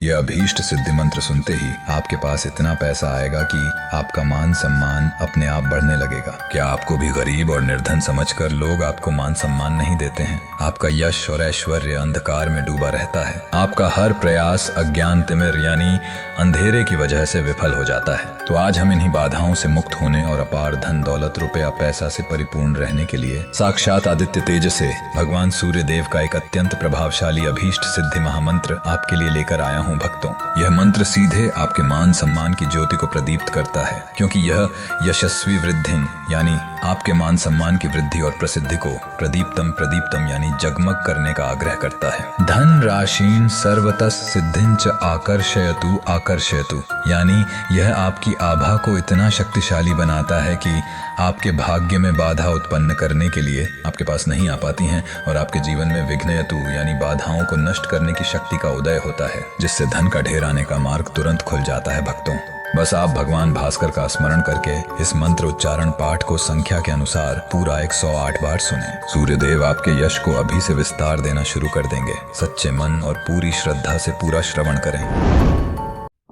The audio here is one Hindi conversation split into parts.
यह अभीष्ट सिद्धि मंत्र सुनते ही आपके पास इतना पैसा आएगा कि आपका मान सम्मान अपने आप बढ़ने लगेगा। क्या आपको भी गरीब और निर्धन समझकर लोग आपको मान सम्मान नहीं देते हैं? आपका यश और ऐश्वर्य अंधकार में डूबा रहता है। आपका हर प्रयास अज्ञान तिमिर यानी अंधेरे की वजह से विफल हो जाता है। तो आज हम इन्हीं बाधाओं से मुक्त होने और अपार धन दौलत रुपया पैसा से परिपूर्ण रहने के लिए साक्षात आदित्य तेज से भगवान सूर्य देव का एक अत्यंत प्रभावशाली अभीष्ट सिद्धि महामंत्र आपके लिए लेकर आया हूँ भक्तों। यह मंत्र सीधे आपके मान सम्मान की ज्योति को प्रदीप्त करता है, क्योंकि यह यशस्वी वृद्धि यानी आपके मान सम्मान की वृद्धि और प्रसिद्धि को प्रदीप्तम यानी जगमग करने का आग्रह करता है। धन राशीन सर्वतः सिद्धिंच आकर्षयतु यानी यह आपकी आभा को इतना शक्तिशाली बनाता है कि आपके भाग्य में बाधा उत्पन्न करने के लिए आपके पास नहीं आ पाती हैं और आपके जीवन में विघ्नयतु यानी बाधाओं को नष्ट करने की शक्ति का उदय होता है, जिससे धन का ढेर आने का मार्ग तुरंत खुल जाता है भक्तों। बस आप भगवान भास्कर का स्मरण करके इस मंत्र उच्चारण पाठ को संख्या के अनुसार पूरा 108 बार सुने। सूर्यदेव आपके यश को अभी से विस्तार देना शुरू कर देंगे। सच्चे मन और पूरी श्रद्धा से पूरा श्रवण करें।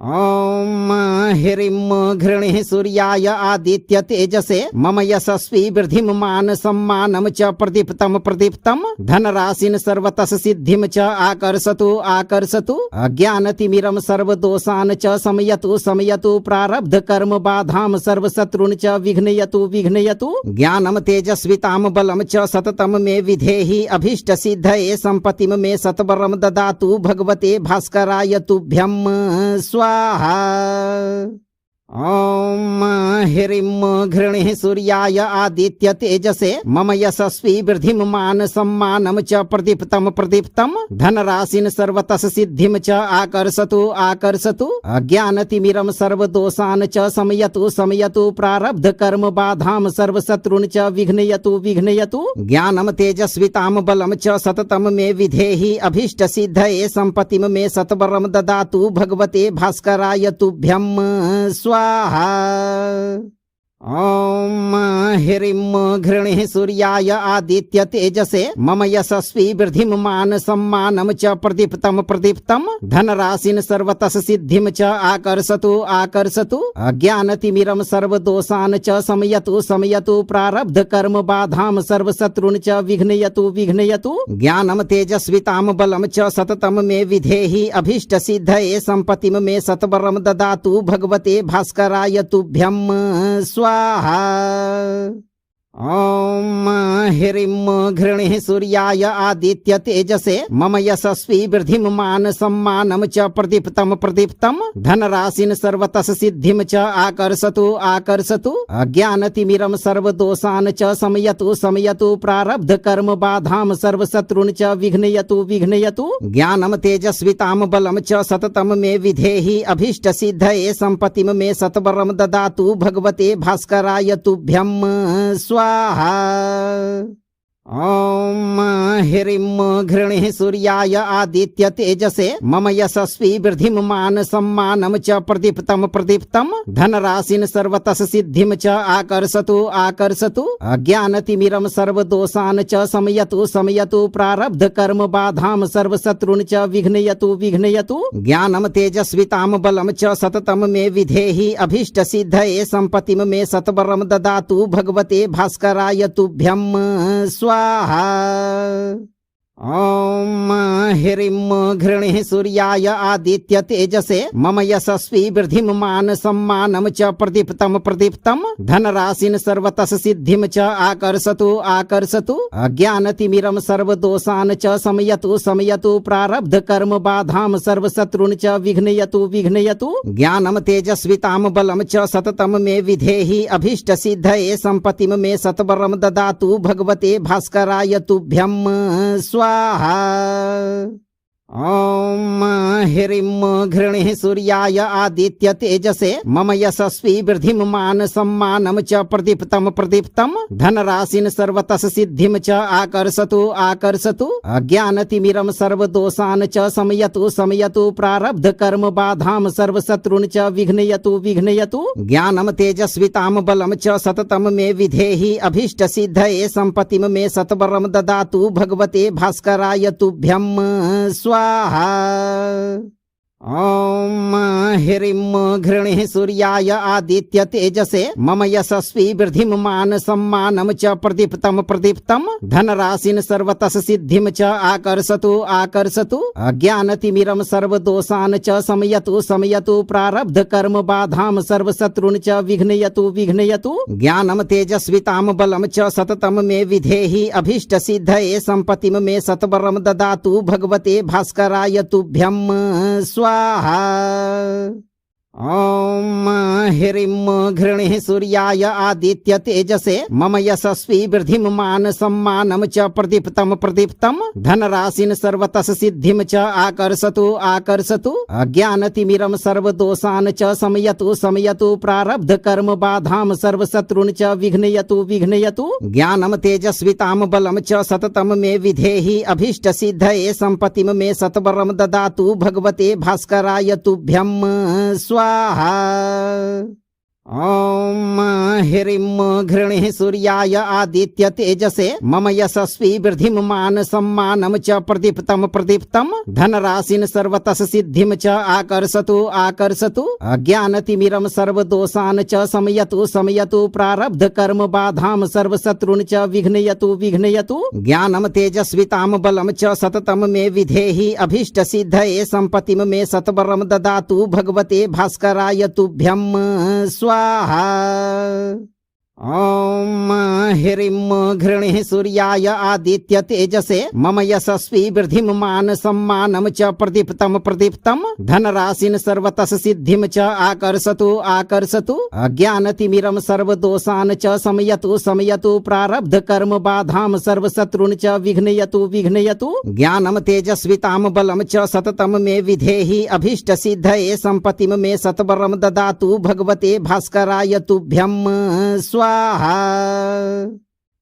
ओम ह्रीं घृणे सूर्याय आदित्य तेजसे मम यशस्वी वृद्धिं मान सम्मानं च प्रदीप्तम धनराशिं सर्वतः सिद्धिं च आकर्षतु अज्ञानतिमिरं सर्वदोषान् च शमयतु प्रारब्ध कर्म बाधां सर्वशत्रून् च विघ्नयतु ज्ञानं तेजस्वितां बलं च सततं मे विधेहि अभीष्ट सिद्धये सम्पत्तिं मे सत्वरं ददातु भगवते भास्कराय तुभ्यं स्वाहा। ओम ह्रीं घृणे सूर्याय आदित्य तेजसे मम यशस्वी वृद्धिं मान सम्मानं च प्रदीप्तम धनराशिं सर्वतः सिद्धिं च आकर्षतु अज्ञानतिमिरं सर्वदोषान् च शमयतु प्रारब्ध कर्म बाधां सर्वशत्रून् च विघ्नयतु ज्ञानं तेजस्वितां बलं च सततं मे विधेहि अभीष्ट सिद्धये सम्पत्तिं मे सत्वरं ददातु भगवते भास्कराय तुभ्यं स्वाहा। ओम ह्रीं घृणे सूर्याय आदित्य तेजसे मम यशस्वी वृद्धिं मान सम्मानं च प्रदीप्तम धनराशिं सर्वतः सिद्धिं च आकर्षतु अज्ञानतिमिरं सर्वदोषान् च शमयतु प्रारब्ध कर्म बाधां सर्वशत्रून् च विघ्नयतु ज्ञानं तेजस्वितां बलं च सततं मे विधेहि अभीष्ट सिद्धये सम्पत्तिं मे सत्वरं ददातु भगवते भास्कराय तुभ्यं स्वाहा। ओम ह्रीं घृणे सूर्याय आदित्य तेजसे मम यशस्वी वृद्धिं मान सम्मानं च प्रदीप्तम धनराशिं सर्वतः सिद्धिं च आकर्षतु अज्ञानतिमिरं सर्वदोषान् च शमयतु प्रारब्ध कर्म बाधां सर्वशत्रून् च विघ्नयतु ज्ञानं तेजस्वितां बलं च सततं मे विधेहि अभीष्ट सिद्धये सम्पत्तिं मे सत्वरं ददातु भगवते भास्कराय तुभ्यं स्वाहा। ओम ह्रीं घृणे सूर्याय आदित्य तेजसे मम यशस्वी वृद्धिं मान सम्मानं च प्रदीप्तम धनराशिं सर्वतः सिद्धिं च आकर्षतु अज्ञानतिमिरं सर्वदोषान् च शमयतु प्रारब्ध कर्म बाधां सर्वशत्रून् च विघ्नयतु ज्ञानं तेजस्वितां बलं च सततं मे विधेहि अभीष्ट सिद्धये सम्पत्तिं मे सत्वरं ददातु भगवते भास्कराय तुभ्यं स्वाहा। ओम ह्रीं घृणे सूर्याय आदित्य तेजसे मम यशस्वी वृद्धिं मान सम्मानं च प्रदीप्तम धनराशिं सर्वतः सिद्धिं च आकर्षतु अज्ञानतिमिरं सर्वदोषान् च शमयतु प्रारब्ध कर्म बाधां सर्वशत्रून् च विघ्नयतु ज्ञानं तेजस्वितां बलं च सततं मे विधेहि अभीष्ट सिद्धये सम्पत्तिं मे सत्वरं ददातु भगवते भास्कराय तुभ्यं स्वाहा। ओम ह्रीं घृणे सूर्याय आदित्य तेजसे मम यशस्वी वृद्धिं मान सम्मानं च प्रदीप्तम धनराशिं सर्वतः सिद्धिं च आकर्षतु अज्ञानतिमिरं सर्वदोषान् च शमयतु प्रारब्ध कर्म बाधां सर्वशत्रून् च विघ्नयतु ज्ञानं तेजस्वितां बलं च सततं मे विधेहि अभीष्ट सिद्धये सम्पत्तिं मे सत्वरं ददातु भगवते भास्कराय तुभ्यं स्वाहा। ॐ ह्रीं घृणिः सूर्याय आदित्य तेजसे मम यशस्वी वृद्धिमान सम्मानं च प्रदीप्तं प्रदीप्तं धनराशिं सर्वतः सिद्धिं च आकर्षतु आकर्षतु अज्ञानतिमिरं सर्वदोषान् च शमयतु शमयतु प्रारब्ध कर्म बाधां सर्वशत्रून् च विघ्नयतु विघ्नयतु ज्ञानं तेजस्वितां बलं च सततं मे विधेहि अभीष्ट सिद्धये सम्पत्तिं मे सत्वरं ददातु भगवते भास्कराय तुभ्यं स्वाहा। ॐ ह्रीं घृणिः सूर्याय आदित्य तेजसे मम यशस्वी वृद्धिमान सम्मानं च प्रदीप्तं प्रदीप्तं धनराशिं सर्वतः सिद्धिं च आकर्षतु आकर्षतु अज्ञानतिमिरं सर्वदोषान् च शमयतु शमयतु प्रारब्ध कर्म बाधां सर्वशत्रून् च विघ्नयतु विघ्नयतु ज्ञानं तेजस्वितां बलं च सततं मे विधेहि अभीष्ट सिद्धये सम्पत्तिं मे सत्वरं ददातु भगवते भास्कराय तुभ्यं स्वाहा। ॐ ह्रीं घृणिः सूर्याय आदित्य तेजसे मम यशस्वी वृद्धिमान सम्मानं च प्रदीप्तं प्रदीप्तं धनराशिं सर्वतः सिद्धिं च आकर्षतु आकर्षतु अज्ञानतिमिरं सर्वदोषान् च शमयतु शमयतु प्रारब्ध कर्म बाधां सर्वशत्रून् च विघ्नयतु विघ्नयतु ज्ञानं तेजस्वितां बलं च सततं मे विधेहि अभीष्ट सिद्धये सम्पत्तिं मे सत्वरं ददातु भगवते भास्कराय तुभ्यं स्वाहा। ॐ ह्रीं घृणिः सूर्याय आदित्य तेजसे मम यशस्वी वृद्धिमान सम्मानं च प्रदीप्तं प्रदीप्तं धनराशिं सर्वतः सिद्धिं च आकर्षतु आकर्षतु अज्ञानतिमिरं सर्वदोषान् च शमयतु शमयतु प्रारब्ध कर्म बाधां सर्वशत्रून् च विघ्नयतु विघ्नयतु ज्ञानं तेजस्वितां बलं च सततं मे विधेहि अभीष्ट सिद्धये सम्पत्तिं मे सत्वरं ददातु भगवते भास्कराय तुभ्यं स्वाहा।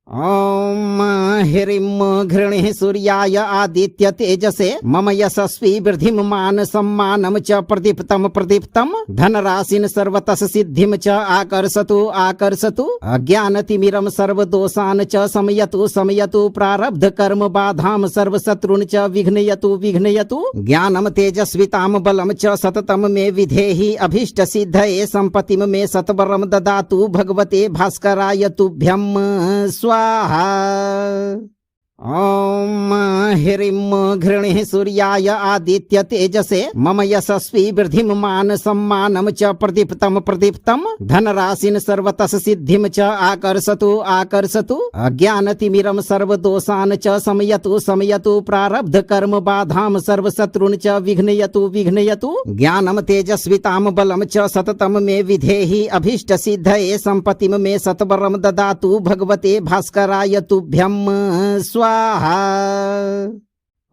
ॐ ह्रीं घृणिः सूर्याय आदित्य तेजसे मम यशस्वी वृद्धिमान सम्मानं च प्रदीप्तं प्रदीप्तं धनराशिं सर्वतः सिद्धिं च आकर्षतु आकर्षतु अज्ञानतिमिरं सर्वदोषान् च शमयतु शमयतु प्रारब्ध कर्म बाधां सर्वशत्रून् च विघ्नयतु विघ्नयतु ज्ञानं तेजस्वितां बलं च सततं मे विधेहि अभीष्ट सिद्धये सम्पत्तिं मे सत्वरं ददातु भगवते भास्कराय तुभ्यं स्वाहा। ॐ ह्रीं घृणिः सूर्याय आदित्य तेजसे मम यशस्वी वृद्धिमान सम्मानं च प्रदीप्तं प्रदीप्तं धनराशिं सर्वतः सिद्धिं च आकर्षतु आकर्षतु अज्ञानतिमिरं सर्वदोषान् च शमयतु शमयतु प्रारब्ध कर्म बाधां सर्वशत्रून् च विघ्नयतु विघ्नयतु ज्ञानं तेजस्वितां बलं च सततं मे विधेहि अभीष्ट सिद्धये सम्पत्तिं मे सत्वरं ददातु भगवते भास्कराय तुभ्यं स्वाहा।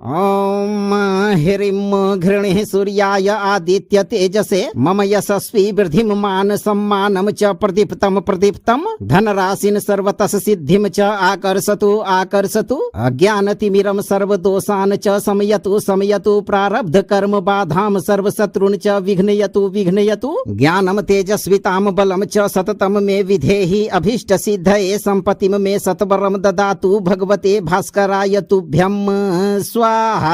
ॐ ह्रीं घृणिः सूर्याय आदित्य तेजसे मम यशस्वी वृद्धिमान सम्मानं च प्रदीप्तं प्रदीप्तं धनराशिं सर्वतः सिद्धिं च आकर्षतु आकर्षतु अज्ञानतिमिरं सर्वदोषान् च शमयतु शमयतु प्रारब्ध कर्म बाधां सर्वशत्रून् च विघ्नयतु विघ्नयतु ज्ञानं तेजस्वितां बलं च सततं मे विधेहि अभीष्ट सिद्धये सम्पत्तिं मे सत्वरं ददातु भगवते भास्कराय तुभ्यं स्वाहा।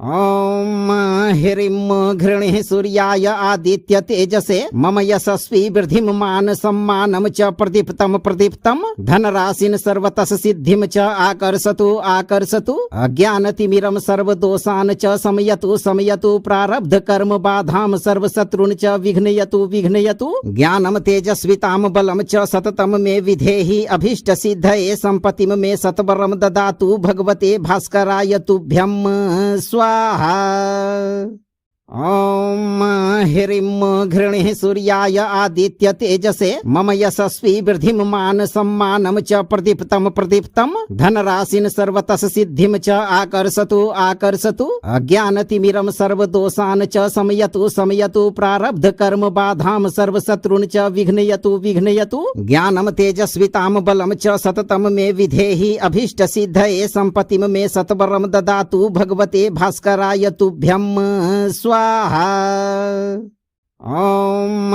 ॐ ह्रीं घृणिः सूर्याय आदित्य तेजसे मम यशस्वी वृद्धिमान सम्मानं च प्रदीप्तं प्रदीप्तं धनराशिं सर्वतः सिद्धिं च आकर्षतु आकर्षतु अज्ञानतिमिरं सर्वदोषान् च शमयतु शमयतु प्रारब्ध कर्म बाधां सर्वशत्रून् च विघ्नयतु विघ्नयतु ज्ञानं तेजस्वितां बलं च सततं मे विधेहि अभीष्ट सिद्धये सम्पत्तिं मे सत्वरं ददातु भगवते भास्कराय तुभ्यं स्वाहा। ॐ ह्रीं घृणिः सूर्याय आदित्य तेजसे मम यशस्वी वृद्धिमान सम्मानं च प्रदीप्तं प्रदीप्तं धनराशिं सर्वतः सिद्धिं च आकर्षतु आकर्षतु अज्ञानतिमिरं सर्वदोषान् च शमयतु शमयतु प्रारब्ध कर्म बाधां सर्वशत्रून् च विघ्नयतु विघ्नयतु ज्ञानं तेजस्वितां बलं च सततं मे विधेहि अभीष्ट सिद्धये सम्पत्तिं मे सत्वरं ददातु भगवते भास्कराय तुभ्यं स्वाहा। ॐ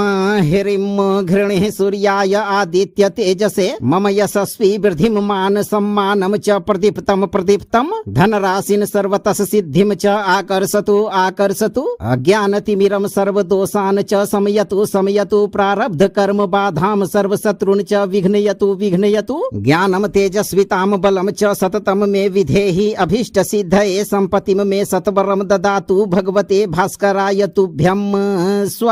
ह्रीं घृणिः सूर्याय आदित्य तेजसे मम यशस्वी वृद्धिमान सम्मानं च प्रदीप्तं प्रदीप्तं धनराशिं सर्वतः सिद्धिं च आकर्षतु आकर्षतु अज्ञानतिमिरं सर्वदोषान् च शमयतु शमयतु प्रारब्ध कर्म बाधां सर्वशत्रून् च विघ्नयतु विघ्नयतु ज्ञानं तेजस्वितां बलं च सततं मे विधेहि अभीष्ट सिद्धये सम्पत्तिं मे सत्वरं ददातु भगवते भास्कराय तुभ्यं स्वाहा।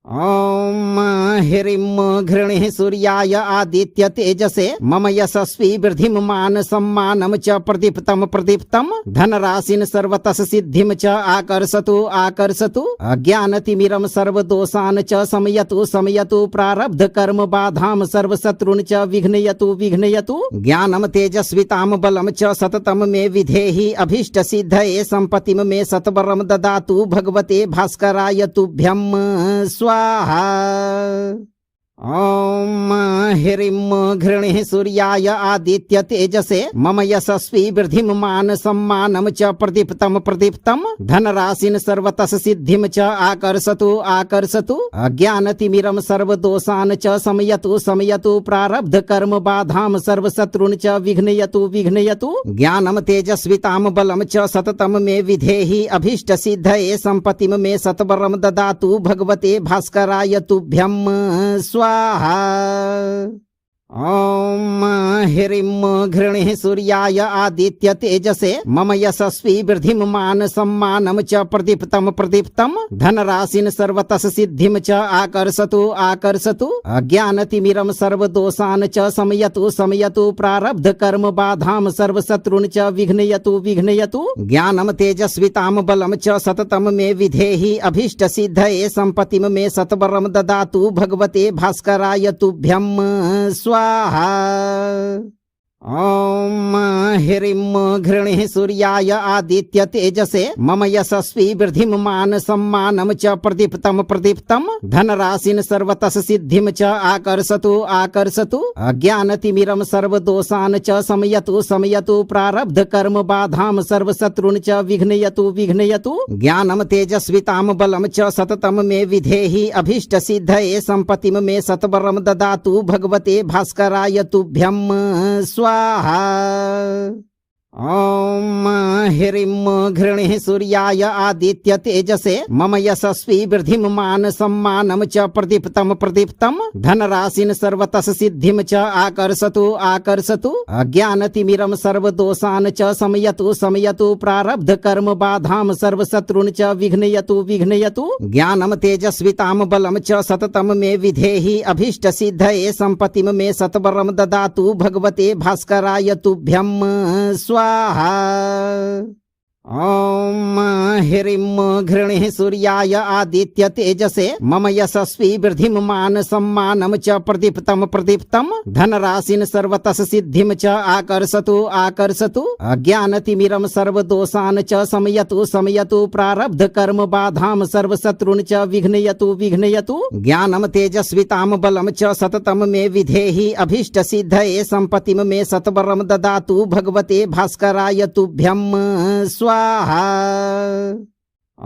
ॐ ह्रीं घृणिः सूर्याय आदित्य तेजसे मम यशस्वी वृद्धिमान सम्मानं च प्रदीप्तं प्रदीप्तं धनराशिं सर्वतः सिद्धिं च आकर्षतु आकर्षतु अज्ञानतिमिरं सर्वदोषान् च शमयतु शमयतु प्रारब्ध कर्म बाधां सर्वशत्रून् च विघ्नयतु विघ्नयतु ज्ञानं तेजस्वितां बलं च सततं मे विधेहि अभीष्ट सिद्धये सम्पत्तिं मे सत्वरं ददातु भगवते भास्कराय तुभ्यं स्वाहा। ॐ ह्रीं घृणिः सूर्याय आदित्य तेजसे मम यशस्वी वृद्धिमान सम्मानं च प्रदीप्तं प्रदीप्तं धनराशिं सर्वतः सिद्धिं च आकर्षतु आकर्षतु अज्ञानतिमिरं सर्वदोषान् च शमयतु शमयतु प्रारब्ध कर्म बाधां सर्वशत्रून् च विघ्नयतु विघ्नयतु ज्ञानं तेजस्वितां बलं च सततं मे विधेहि अभीष्ट सिद्धये सम्पत्तिं मे सत्वरं ददातु भगवते भास्कराय तुभ्यं स्वाहा। ॐ ह्रीं घृणिः सूर्याय आदित्य तेजसे मम यशस्वी वृद्धिमान सम्मानं च प्रदीप्तं प्रदीप्तं धनराशिं सर्वतः सिद्धिं च आकर्षतु आकर्षतु अज्ञानतिमिरं सर्वदोषान् च शमयतु शमयतु प्रारब्ध कर्म बाधां सर्वशत्रून् च विघ्नयतु विघ्नयतु ज्ञानं तेजस्वितां बलं च सततं मे विधेहि अभीष्ट सिद्धये सम्पत्तिं मे सत्वरं ददातु भगवते भास्कराय तुभ्यं स्वाहा। ॐ ह्रीं घृणिः सूर्याय आदित्य तेजसे मम यशस्वी वृद्धिमान सम्मानं च प्रदीप्तं प्रदीप्तं धनराशिं सर्वतः सिद्धिं च आकर्षतु आकर्षतु अज्ञानतिमिरं सर्वदोषान् च शमयतु शमयतु प्रारब्ध कर्म बाधां सर्वशत्रून् च विघ्नयतु विघ्नयतु ज्ञानं तेजस्वितां बलं च सततं मे विधेहि अभीष्ट सिद्धये सम्पत्तिं मे सत्वरं ददातु भगवते भास्कराय तुभ्यं स्वाहा। ॐ ह्रीं घृणिः सूर्याय आदित्य तेजसे मम यशस्वी वृद्धिमान सम्मानं च प्रदीप्तं प्रदीप्तं धनराशिं सर्वतः सिद्धिं च आकर्षतु आकर्षतु अज्ञानतिमिरं सर्वदोषान् च शमयतु शमयतु प्रारब्ध कर्म बाधां सर्वशत्रून् च विघ्नयतु विघ्नयतु ज्ञानं तेजस्वितां बलं च सततं मे विधेहि अभीष्ट सिद्धये सम्पत्तिं मे सत्वरं ददातु भगवते भास्कराय तुभ्यं स्वाहा। ॐ ह्रीं घृणिः सूर्याय आदित्य तेजसे मम यशस्वी वृद्धिमान सम्मानं च प्रदीप्तं प्रदीप्तं धनराशिं सर्वतः सिद्धिं च आकर्षतु आकर्षतु अज्ञानतिमिरं सर्वदोषान् च शमयतु शमयतु प्रारब्ध कर्म बाधां सर्वशत्रून् च विघ्नयतु विघ्नयतु ज्ञानं तेजस्वितां बलं च सततं मे विधेहि अभीष्ट सिद्धये सम्पत्तिं मे सत्वरं ददातु भगवते भास्कराय तुभ्यं स्वाहा।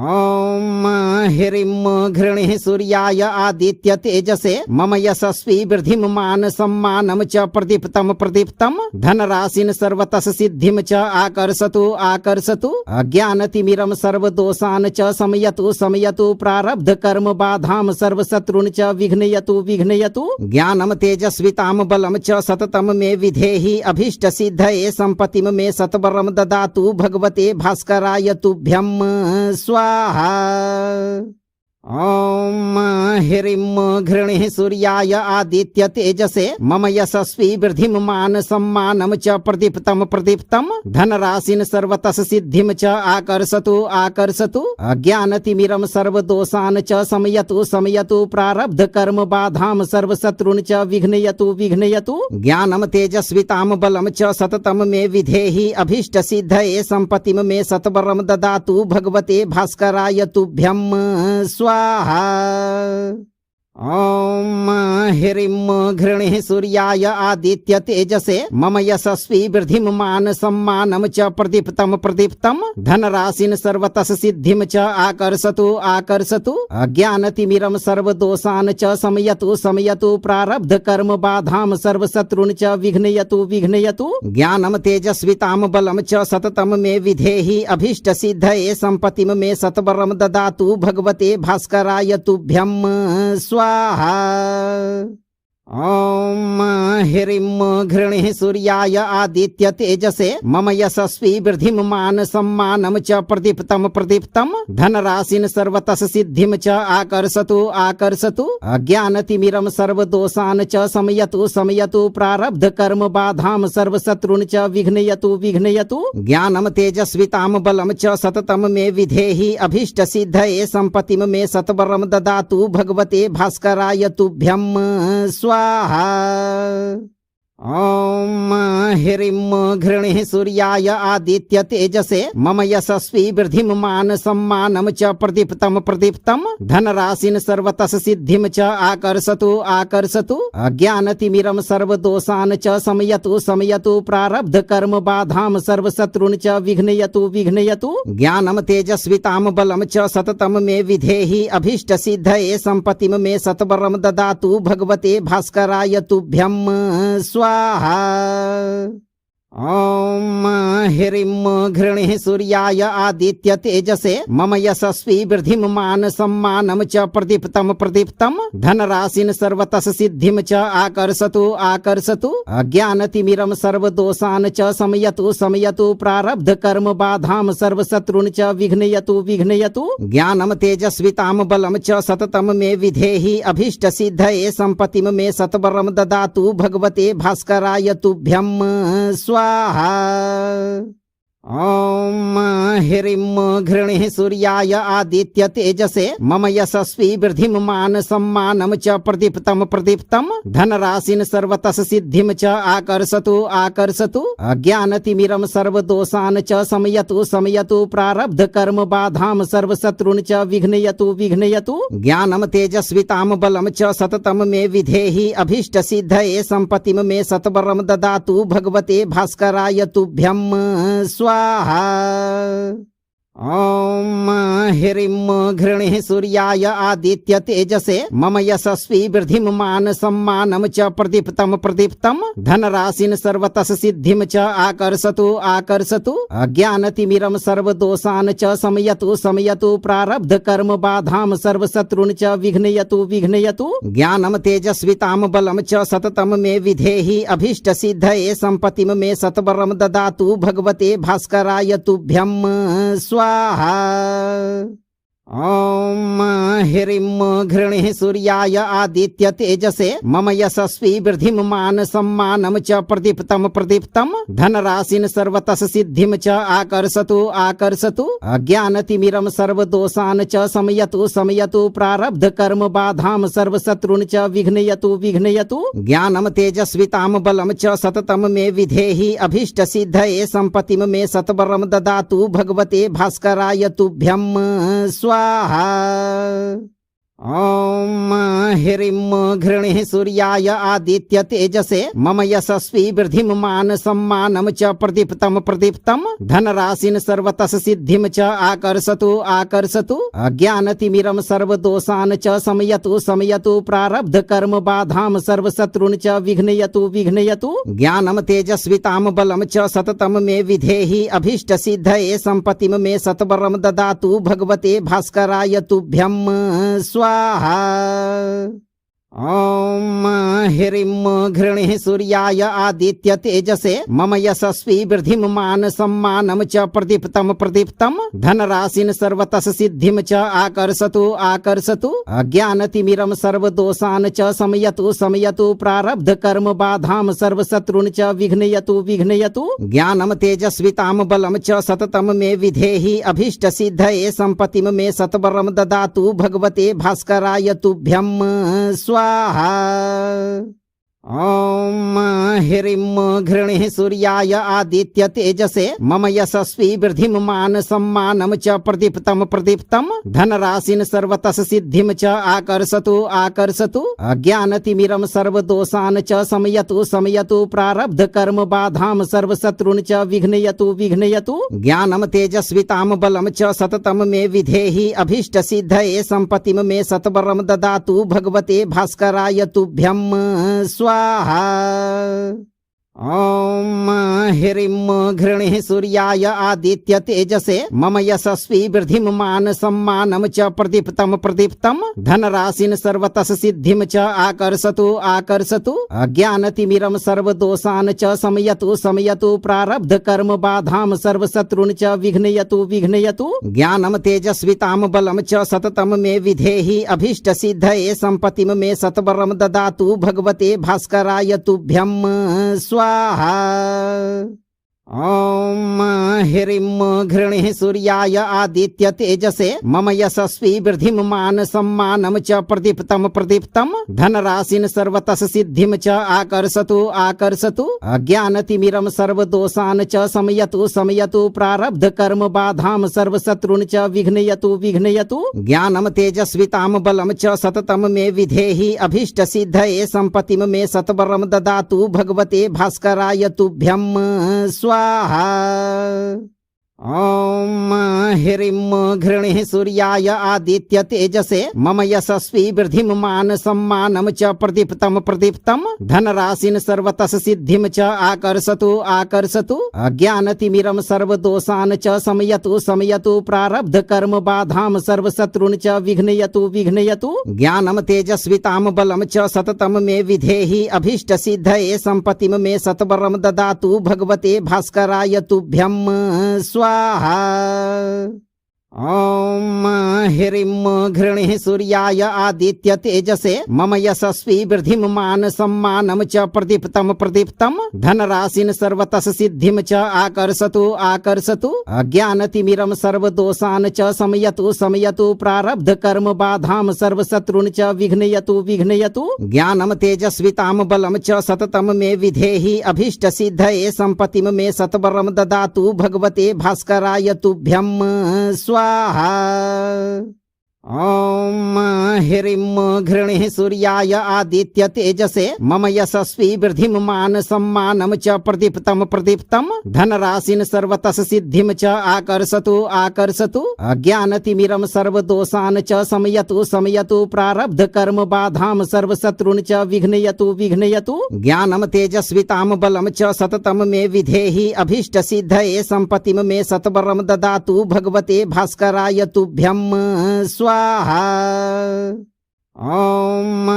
ॐ ह्रीं घृणिः सूर्याय आदित्य तेजसे मम यशस्वी वृद्धिमान सम्मानं च प्रदीप्तं प्रदीप्तं धनराशिं सर्वतः सिद्धिं च आकर्षतु आकर्षतु अज्ञानतिमिरं सर्वदोषान् च शमयतु शमयतु प्रारब्ध कर्म बाधां सर्वशत्रून् च विघ्नयतु विघ्नयतु ज्ञानं तेजस्वितां बलं च सततं मे विधेहि अभीष्ट सिद्धये सम्पत्तिं मे सत्वरं ददातु भगवते भास्कराय तुभ्यं स्वाहा। ॐ ह्रीं घृणिः सूर्याय आदित्य तेजसे मम यशस्वी वृद्धिमान सम्मानं च प्रदीप्तं प्रदीप्तं धनराशिं सर्वतः सिद्धिं च आकर्षतु आकर्षतु अज्ञानतिमिरं सर्वदोषान् च शमयतु शमयतु प्रारब्ध कर्म बाधां सर्वशत्रून् च विघ्नयतु विघ्नयतु ज्ञानं तेजस्वितां बलं च सततं मे विधेहि अभीष्ट सिद्धये सम्पत्तिं मे सत्वरं ददातु भगवते भास्कराय तुभ्यं स्वाहा। ॐ ह्रीं घृणिः सूर्याय आदित्य तेजसे मम यशस्वी वृद्धिमान सम्मानं च प्रदीप्तं प्रदीप्तं धनराशिं सर्वतः सिद्धिं च आकर्षतु आकर्षतु अज्ञानतिमिरं सर्वदोषान् च शमयतु शमयतु प्रारब्ध कर्म बाधां सर्वशत्रून् च विघ्नयतु विघ्नयतु ज्ञानं तेजस्वितां बलं च सततं मे विधेहि अभीष्ट सिद्धये सम्पत्तिं मे सत्वरं ददातु भगवते भास्कराय तुभ्यं स्वाहा। ॐ ह्रीं घृणिः सूर्याय आदित्य तेजसे मम यशस्वी वृद्धिमान सम्मानं च प्रदीप्तं प्रदीप्तं धनराशिं सर्वतः सिद्धिं च आकर्षतु आकर्षतु अज्ञानतिमिरं सर्वदोषान् च शमयतु शमयतु प्रारब्ध कर्म बाधां सर्वशत्रून् च विघ्नयतु विघ्नयतु ज्ञानं तेजस्वितां बलं च सततं मे विधेहि अभीष्ट सिद्धये सम्पत्तिं मे सत्वरं ददातु भगवते भास्कराय तुभ्यं स्वाहा। ॐ ह्रीं घृणिः सूर्याय आदित्य तेजसे मम यशस्वी वृद्धिमान सम्मानं च प्रदीप्तं प्रदीप्तं धनराशिं सर्वतः सिद्धिं च आकर्षतु आकर्षतु अज्ञानतिमिरं सर्वदोषान् च शमयतु शमयतु प्रारब्ध कर्म बाधां सर्वशत्रून् च विघ्नयतु विघ्नयतु ज्ञानं तेजस्वितां बलं च सततं मे विधेहि अभीष्ट सिद्धये सम्पत्तिं मे सत्वरं ददातु भगवते भास्कराय तुभ्यं स्वाहा। ॐ ह्रीं घृणिः सूर्याय आदित्य तेजसे मम यशस्वी वृद्धिमान सम्मानं च प्रदीप्तं प्रदीप्तं धनराशिं सर्वतः सिद्धिं च आकर्षतु आकर्षतु अज्ञानतिमिरं सर्वदोषान् च शमयतु शमयतु प्रारब्ध कर्म बाधां सर्वशत्रून् च विघ्नयतु विघ्नयतु ज्ञानं तेजस्वितां बलं च सततं मे विधेहि अभीष्ट सिद्धये सम्पत्तिं मे सत्वरं ददातु भगवते भास्कराय तुभ्यं स्वाहा। ॐ ह्रीं घृणिः सूर्याय आदित्य तेजसे मम यशस्वी वृद्धिमान सम्मानं च प्रदीप्तं प्रदीप्तं धनराशिं सर्वतः सिद्धिं च आकर्षतु आकर्षतु अज्ञानतिमिरं सर्वदोषान् च शमयतु शमयतु प्रारब्ध कर्म बाधां सर्वशत्रून् च विघ्नयतु विघ्नयतु ज्ञानं तेजस्वितां बलं च सततं मे विधेहि अभीष्ट सिद्धये सम्पत्तिं मे सत्वरं ददातु भगवते भास्कराय तुभ्यं स्वाहा। ॐ ह्रीं घृणिः सूर्याय आदित्य तेजसे मम यशस्वी वृद्धिमान सम्मानं च प्रदीप्तं प्रदीप्तं धनराशिं सर्वतः सिद्धिं च आकर्षतु आकर्षतु अज्ञानतिमिरं सर्वदोषान् च शमयतु शमयतु प्रारब्ध कर्म बाधां सर्वशत्रून् च विघ्नयतु विघ्नयतु ज्ञानं तेजस्वितां बलं च सततं मे विधेहि अभीष्ट सिद्धये सम्पत्तिं मे सत्वरं ददातु भगवते भास्कराय तुभ्यं स्वाहा। ॐ ह्रीं घृणिः सूर्याय आदित्य तेजसे मम यशस्वी वृद्धिमान सम्मानं च प्रदीप्तं प्रदीप्तं धनराशिं सर्वतः सिद्धिं च आकर्षतु आकर्षतु अज्ञानतिमिरं सर्वदोषान् च शमयतु शमयतु प्रारब्ध कर्म बाधां सर्वशत्रून् च विघ्नयतु विघ्नयतु ज्ञानं तेजस्वितां बलं च सततं मे विधेहि अभीष्ट सिद्धये सम्पत्तिं मे सत्वरं ददातु भगवते भास्कराय तुभ्यं स्वाहा। ॐ ह्रीं घृणिः सूर्याय आदित्य तेजसे मम यशस्वी वृद्धिमान सम्मानं च प्रदीप्तं प्रदीप्तं धनराशिं सर्वतः सिद्धिं च आकर्षतु आकर्षतु अज्ञानतिमिरं सर्वदोषान् च शमयतु शमयतु प्रारब्ध कर्म बाधां सर्वशत्रून् च विघ्नयतु विघ्नयतु ज्ञानं तेजस्वितां बलं च सततं मे विधेहि अभीष्ट सिद्धये सम्पत्तिं मे सत्वरं ददातु भगवते भास्कराय तुभ्यं स्वाहा। ॐ ह्रीं घृणिः सूर्याय आदित्य तेजसे मम यशस्वी वृद्धिमान सम्मानं च प्रदीप्तं प्रदीप्तं धनराशिं सर्वतः सिद्धिं च आकर्षतु आकर्षतु अज्ञानतिमिरं सर्वदोषान् च शमयतु शमयतु प्रारब्ध कर्म बाधां सर्वशत्रून् च विघ्नयतु विघ्नयतु ज्ञानं तेजस्वितां बलं च सततं मे विधेहि अभीष्ट सिद्धये सम्पत्तिं मे सत्वरं ददातु भगवते भास्कराय तुभ्यं स्वाहा। ॐ ह्रीं घृणिः सूर्याय आदित्य तेजसे मम यशस्वी वृद्धिमान सम्मानं च प्रदीप्तं धनराशिं सर्वतः सिद्धिं च आकर्षतु आकर्षतु अज्ञानतिमिरं सर्वदोषान् च शमयतु प्रारब्ध कर्म बाधां सर्वशत्रून् च विघ्नयतु विघ्नयतु ज्ञानं तेजस्वितां बलं च सततं मे विधेहि अभीष्ट सिद्धये सम्पत्तिं मे सत्वरं ददातु भगवते भास्कराय तुभ्यं स्वाहा। ॐ ह्रीं घृणिः सूर्याय आदित्य तेजसे मम यशस्वी वृद्धिमान सम्मानं च प्रदीप्तं धनराशिं सर्वतः सिद्धिं च आकर्षतु आकर्षतु अज्ञानतिमिरं सर्वदोषान् च शमयतु प्रारब्ध कर्म बाधां सर्वशत्रून् च विघ्नयतु विघ्नयतु ज्ञानं तेजस्वितां बलं च सततं मे विधेहि अभीष्ट सिद्धये सम्पत्तिं मे सत्वरं ददातु भगवते भास्कराय तुभ्यं स्वाहा। ॐ ह्रीं घृणिः सूर्याय आदित्य तेजसे मम यशस्वी वृद्धिमान सम्मानं च प्रदीप्तं धनराशिं सर्वतः सिद्धिं च आकर्षतु आकर्षतु अज्ञानतिमिरं सर्वदोषान् च शमयतु प्रारब्ध कर्म बाधां सर्वशत्रून् च विघ्नयतु विघ्नयतु ज्ञानं तेजस्वितां बलं च सततं मे विधेहि अभीष्ट सिद्धये सम्पत्तिं मे सत्वरं ददातु भगवते भास्कराय तुभ्यं स्वाहा। ॐ ह्रीं घृणिः सूर्याय आदित्य तेजसे मम यशस्वी वृद्धिमान सम्मानं च प्रदीप्तं धनराशिं सर्वतः सिद्धिं च आकर्षतु आकर्षतु अज्ञानतिमिरं सर्वदोषान् च शमयतु प्रारब्ध कर्म बाधां सर्वशत्रून् च विघ्नयतु विघ्नयतु ज्ञानं तेजस्वितां बलं च सततं मे विधेहि अभीष्ट सिद्धये सम्पत्तिं मे सत्वरं ददातु भगवते भास्कराय तुभ्यं स्वाहा। ॐ ह्रीं घृणिः सूर्याय आदित्य तेजसे मम यशस्वी वृद्धिमान सम्मानं च प्रदीप्तं धनराशिं सर्वतः सिद्धिं च आकर्षतु आकर्षतु अज्ञानतिमिरं सर्वदोषान् च शमयतु प्रारब्ध कर्म बाधां सर्वशत्रून् च विघ्नयतु विघ्नयतु ज्ञानं तेजस्वितां बलं च सततं मे विधेहि अभीष्ट सिद्धये सम्पत्तिं मे सत्वरं ददातु भगवते भास्कराय तुभ्यं स्वाहा। ॐ ह्रीं घृणिः सूर्याय आदित्य तेजसे मम यशस्वी वृद्धिमान सम्मानं च प्रदीप्तं धनराशिं सर्वतः सिद्धिं च आकर्षतु आकर्षतु अज्ञानतिमिरं सर्वदोषान् च शमयतु प्रारब्ध कर्म बाधां सर्वशत्रून् च विघ्नयतु विघ्नयतु ज्ञानं तेजस्वितां बलं च सततं मे विधेहि अभीष्ट सिद्धये सम्पत्तिं मे सत्वरं ददातु भगवते भास्कराय तुभ्यं स्वाहा। ॐ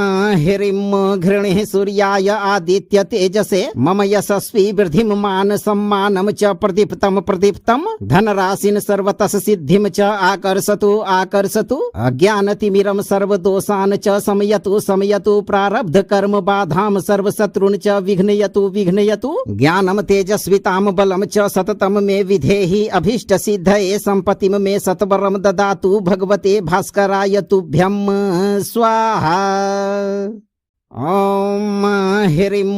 ह्रीं घृणिः सूर्याय आदित्य तेजसे मम यशस्वी वृद्धिमान सम्मानं च प्रदीप्तं धनराशिं सर्वतः सिद्धिं च आकर्षतु आकर्षतु अज्ञानतिमिरं सर्वदोषान् च शमयतु प्रारब्ध कर्म बाधां सर्वशत्रून् च विघ्नयतु विघ्नयतु ज्ञानं तेजस्वितां बलं च सततं मे विधेहि अभीष्ट सिद्धये सम्पत्तिं मे सत्वरं ददातु भगवते भास्कराय तुभ्यं स्वाहा। ॐ ह्रीं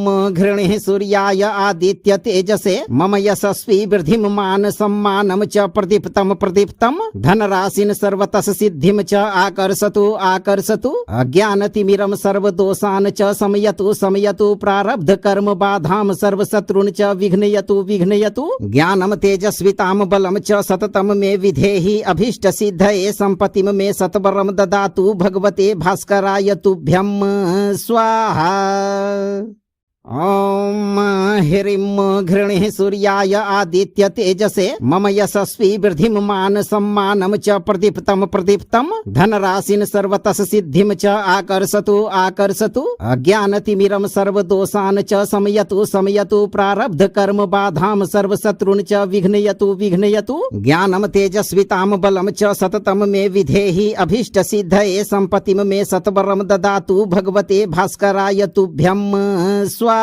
घृणिः सूर्याय आदित्य तेजसे मम यशस्वी वृद्धिमान सम्मानं च प्रदीप्तं धनराशिं सर्वतः सिद्धिं च आकर्षतु आकर्षतु अज्ञानतिमिरं सर्वदोषान् च शमयतु प्रारब्ध कर्म बाधां सर्वशत्रून् च विघ्नयतु विघ्नयतु ज्ञानं तेजस्वितां बलं च सततं मे विधेहि अभीष्ट सिद्धये सम्पत्तिं मे सत्वरं ददातु भगवते भास्कराय तुभ्यं स्वाहा। ॐ ह्रीं घृणिः सूर्याय आदित्य तेजसे मम यशस्वी वृद्धिमान सम्मानं च प्रदीप्तं धनराशिं सर्वतः सिद्धिं च आकर्षतु आकर्षतु अज्ञानतिमिरं सर्वदोषान् च शमयतु प्रारब्ध कर्म बाधां सर्वशत्रून् च विघ्नयतु विघ्नयतु ज्ञानं तेजस्वितां बलं च सततं मे विधेहि अभीष्ट सिद्धये सम्पत्तिं मे सत्वरं ददातु भगवते भास्कराय तुभ्यं स्वाहा।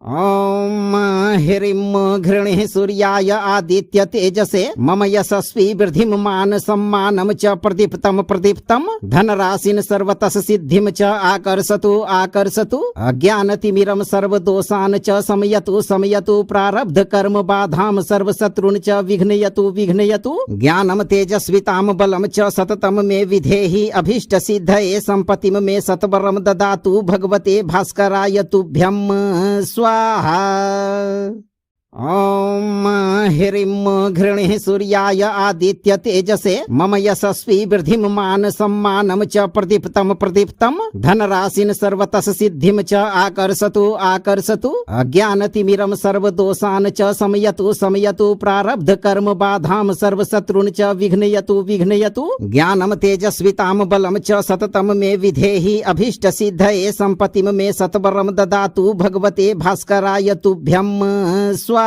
ॐ ह्रीं घृणिः सूर्याय आदित्य तेजसे मम यशस्वी वृद्धिं मान सम्मानं च प्रदीप्तं धनराशिं सर्वतः सिद्धिं च आकर्षतु आकर्षतु अज्ञानतिमिरं सर्वदोषान् च शमयतु प्रारब्ध कर्म बाधां सर्वशत्रून् च विघ्नयतु ज्ञानं तेजस्वितां बलं च सततं मे विधेहि अभीष्ट सिद्धये सम्पत्तिं मे सत्वरं ददातु भगवते भास्कराय तुभ्यं स्वाहा। ॐ ह्रीं घृणिः सूर्याय आदित्य तेजसे मम यशस्वी वृद्धिं मान सम्मानं च प्रदीप्तं धनराशिं सर्वतः सिद्धिं च आकर्षतु आकर्षतु अज्ञानतिमिरं सर्वदोषान् च शमयतु प्रारब्ध कर्म बाधां सर्वशत्रून् च विघ्नयतु ज्ञानं तेजस्वितां बलं च सततं मे विधेहि अभीष्ट सिद्धये सम्पत्तिं मे सत्वरं ददातु भगवते भास्कराय तुभ्यं स्वाहा।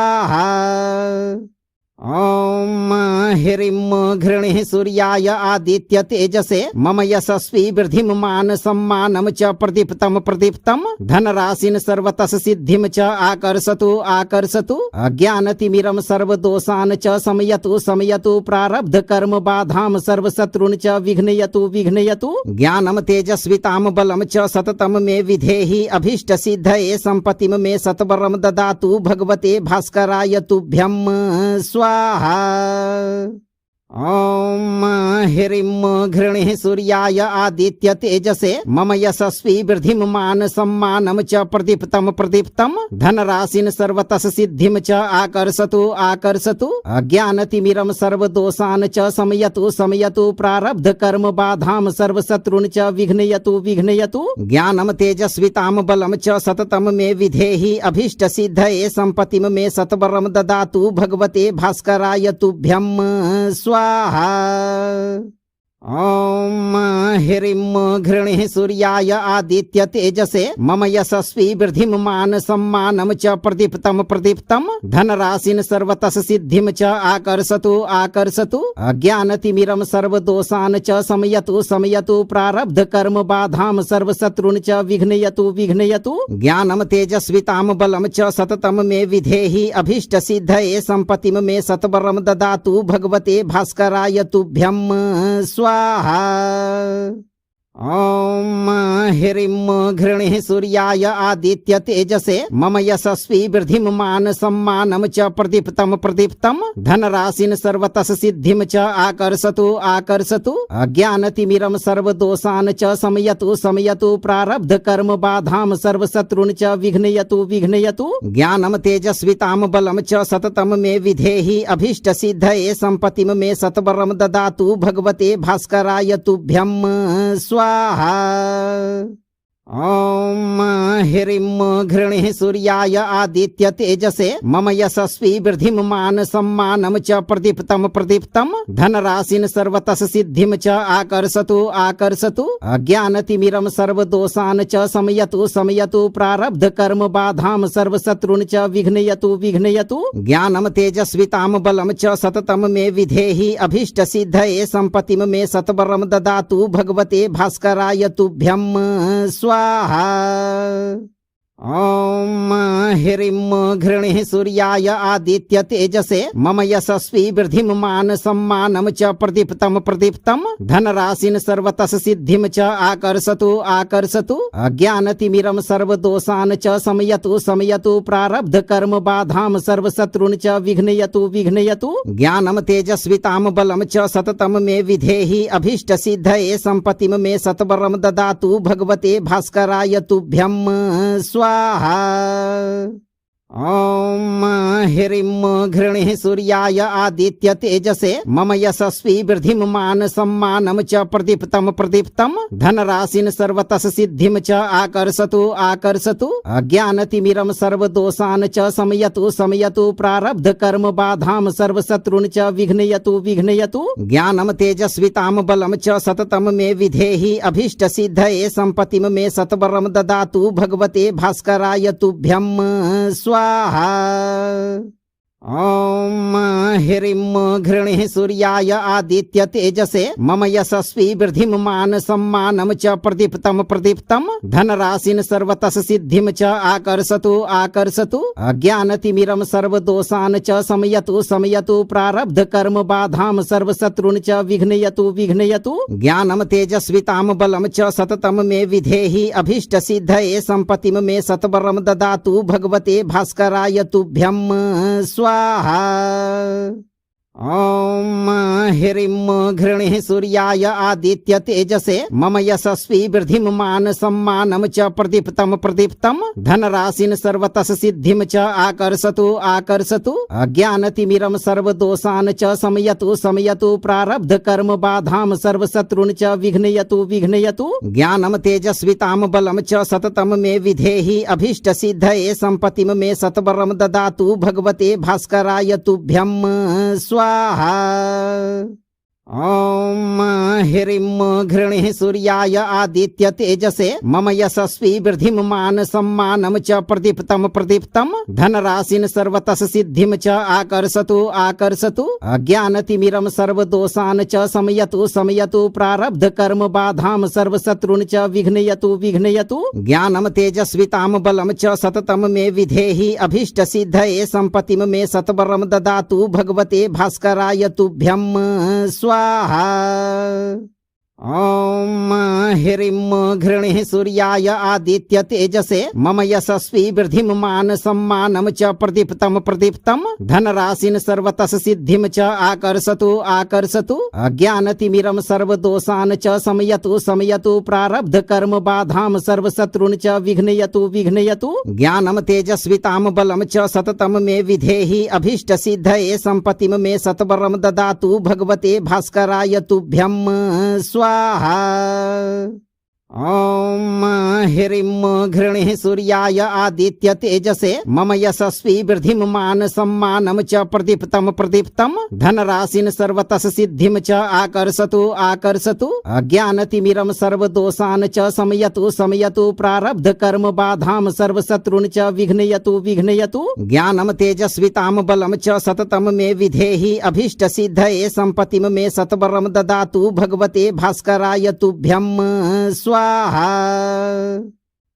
ॐ ह्रीं घृणिः सूर्याय आदित्य तेजसे मम यशस्वी वृद्धिं मान सम्मानं च प्रदीप्तं धनराशिं सर्वतः सिद्धिं च आकर्षतु आकर्षतु अज्ञानतिमिरं सर्वदोषान् च शमयतु प्रारब्ध कर्म बाधां सर्वशत्रून् च विघ्नयतु ज्ञानं तेजस्वितां बलं च सततं मे विधेहि अभीष्ट सिद्धये सम्पत्तिं मे सत्वरं ददातु भगवते भास्कराय तुभ्यं स्वाहा। ॐ ह्रीं घृणिः सूर्याय आदित्य तेजसे मम यशस्वी वृद्धिं मान सम्मानं च प्रदीप्तं धनराशिं सर्वतः सिद्धिं च आकर्षतु आकर्षतु अज्ञानतिमिरं सर्वदोषान् च शमयतु प्रारब्ध कर्म बाधां सर्वशत्रून् च विघ्नयतु ज्ञानं तेजस्वितां बलं च सततं मे विधेहि अभीष्ट सिद्धये सम्पत्तिं मे सत्वरं ददातु भगवते भास्कराय तुभ्यं स्वाहा। ॐ ह्रीं घृणिः सूर्याय आदित्य तेजसे मम यशस्वी वृद्धिं मान सम्मानं च प्रदीप्तं धनराशिं सर्वतः सिद्धिं च आकर्षतु आकर्षतु अज्ञानतिमिरं सर्वदोषान् च शमयतु प्रारब्ध कर्म बाधां सर्वशत्रून् च विघ्नयतु ज्ञानं तेजस्वितां बलं च सततं मे विधेहि अभीष्ट सिद्धये सम्पत्तिं मे सत्वरं ददातु भगवते भास्कराय तुभ्यं स्वाहा। ॐ ह्रीं घृणिः सूर्याय आदित्य तेजसे मम यशस्वी वृद्धिं मान सम्मानं च प्रदीप्तं धनराशिं सर्वतः सिद्धिं च आकर्षतु आकर्षतु अज्ञानतिमिरं सर्वदोषान् च शमयतु प्रारब्ध कर्म बाधां सर्वशत्रून् च विघ्नयतु ज्ञानं तेजस्वितां बलं च सततं मे विधेहि अभीष्ट सिद्धये सम्पत्तिं मे सत्वरं ददातु भगवते भास्कराय तुभ्यं स्वाहा। ॐ ह्रीं घृणिः सूर्याय आदित्य तेजसे मम यशस्वी वृद्धिं मान सम्मानं च प्रदीप्तं धनराशिं सर्वतः सिद्धिं च आकर्षतु आकर्षतु अज्ञानतिमिरं सर्वदोषान् च शमयतु प्रारब्ध कर्म बाधां सर्वशत्रून् च विघ्नयतु ज्ञानं तेजस्वितां बलं च सततं मे विधेहि अभीष्ट सिद्धये सम्पत्तिं मे सत्वरं ददातु भगवते भास्कराय तुभ्यं स्वाहा। ॐ ह्रीं घृणिः सूर्याय आदित्य तेजसे मम यशस्वी वृद्धिं मान सम्मानं च प्रदीप्तं धनराशिं सर्वतः सिद्धिं च आकर्षतु आकर्षतु अज्ञानतिमिरं सर्वदोषान् च शमयतु प्रारब्ध कर्म बाधां सर्वशत्रून् च विघ्नयतु ज्ञानं तेजस्वितां बलं च सततं मे विधेहि अभीष्ट सिद्धये सम्पत्तिं मे सत्वरं ददातु भगवते भास्कराय तुभ्यं स्वाहा। ॐ ह्रीं घृणिः सूर्याय आदित्य तेजसे मम यशस्वी वृद्धिं मान सम्मानं च प्रदीप्तं धनराशिं सर्वतः सिद्धिं च आकर्षतु आकर्षतु अज्ञानतिमिरं सर्वदोषान् च शमयतु प्रारब्ध कर्म बाधां सर्वशत्रून् च विघ्नयतु ज्ञानं तेजस्वितां बलं च सततं मे विधेहि अभीष्ट सिद्धये सम्पत्तिं मे सत्वरं ददातु भगवते भास्कराय तुभ्यं स्वाहा। ॐ ह्रीं घृणिः सूर्याय आदित्य तेजसे मम यशस्वी वृद्धिमान सम्मानं च प्रदीप्तं प्रदीप्तं धनराशिं सर्वतः सिद्धिं च आकर्षतु आकर्षतु अज्ञानतिमिरं सर्वदोषान् च शमयतु शमयतु प्रारब्ध कर्म बाधां सर्वशत्रून् च विघ्नयतु विघ्नयतु ज्ञानं तेजस्वितां बलं च सततं मे विधेहि अभीष्ट सिद्धये सम्पत्तिं मे सत्वरं ददातु भगवते भास्कराय तुभ्यं स्वाहा। ॐ ह्रीं घृणिः सूर्याय आदित्य तेजसे मम यशस्वी वृद्धिमान सम्मानं च प्रदीप्तं प्रदीप्तं धनराशिं सर्वतः सिद्धिं च आकर्षतु आकर्षतु अज्ञानतिमिरं सर्वदोषान् च शमयतु शमयतु प्रारब्ध कर्म बाधां सर्वशत्रून् च विघ्नयतु विघ्नयतु ज्ञानं तेजस्वितां बलं च सततं मे विधेहि अभीष्ट सिद्धये सम्पत्तिं मे सत्वरं ददातु भगवते भास्कराय तुभ्यं स्वाहा। ॐ ह्रीं घृणिः सूर्याय आदित्य तेजसे मम यशस्वी वृद्धिमान सम्मानं च प्रदीप्तं प्रदीप्तं धनराशिं सर्वतः सिद्धिं च आकर्षतु आकर्षतु अज्ञानतिमिरं सर्वदोषान् च शमयतु शमयतु प्रारब्ध कर्म बाधां सर्वशत्रून् च विघ्नयतु विघ्नयतु ज्ञानं तेजस्वितां बलं च सततं मे विधेहि अभीष्ट सिद्धये सम्पत्तिं मे सत्वरं ददातु भगवते भास्कराय तुभ्यं स्वाहा। ॐ ह्रीं घृणिः सूर्याय आदित्य तेजसे मम यशस्वी वृद्धिमान सम्मानं च प्रदीप्तं प्रदीप्तं धनराशिं सर्वतः सिद्धिं च आकर्षतु आकर्षतु अज्ञानतिमिरं सर्वदोषान् च शमयतु शमयतु प्रारब्ध कर्म बाधां सर्वशत्रून् च विघ्नयतु विघ्नयतु ज्ञानं तेजस्वितां बलं च सततं मे विधेहि अभीष्ट सिद्धये सम्पत्तिं मे सत्वरं ददातु भगवते भास्कराय तुभ्यं स्वाहा। ॐ ह्रीं घृणिः सूर्याय आदित्य तेजसे मम यशस्वी वृद्धिमान सम्मानं च प्रदीप्तं प्रदीप्तं धनराशिं सर्वतः सिद्धिं च आकर्षतु आकर्षतु अज्ञानतिमिरं सर्वदोषान् च शमयतु शमयतु प्रारब्ध कर्म बाधां सर्वशत्रून् च विघ्नयतु विघ्नयतु ज्ञानं तेजस्वितां बलं च सततं मे विधेहि अभीष्ट सिद्धये सम्पत्तिं मे सत्वरं ददातु भगवते भास्कराय तुभ्यं स्वाहा।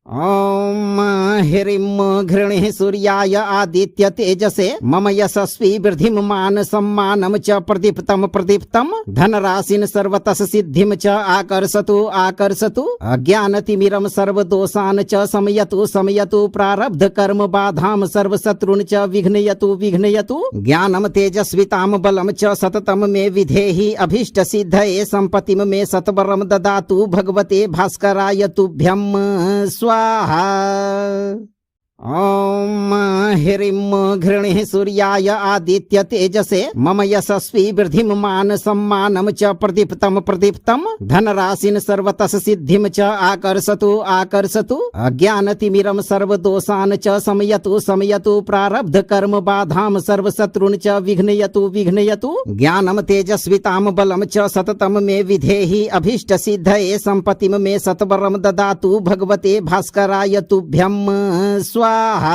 ॐ ह्रीं घृणिः सूर्याय आदित्य तेजसे मम यशस्वी वृद्धिमान सम्मानं च प्रदीप्तं प्रदीप्तं धनराशिं सर्वतः सिद्धिं च आकर्षतु आकर्षतु अज्ञानतिमिरं सर्वदोषान् च शमयतु शमयतु प्रारब्ध कर्म बाधां सर्वशत्रून् च विघ्नयतु विघ्नयतु ज्ञानं तेजस्वितां बलं च सततं मे विधेहि अभीष्ट सिद्धये सम्पत्तिं मे सत्वरं ददातु भगवते भास्कराय तुभ्यं स्वाहा। ॐ ह्रीं घृणिः सूर्याय आदित्य तेजसे मम यशस्वी वृद्धिमान सम्मानं च प्रदीप्तं प्रदीप्तं धनराशिं सर्वतः सिद्धिं च आकर्षतु आकर्षतु अज्ञानतिमिरं सर्वदोषान् च शमयतु शमयतु प्रारब्ध कर्म बाधां सर्वशत्रून् च विघ्नयतु विघ्नयतु ज्ञानं तेजस्वितां बलं च सततं मे विधेहि अभीष्ट सिद्धये सम्पत्तिं मे सत्वरं ददातु भगवते भास्कराय तुभ्यं स्वाहा।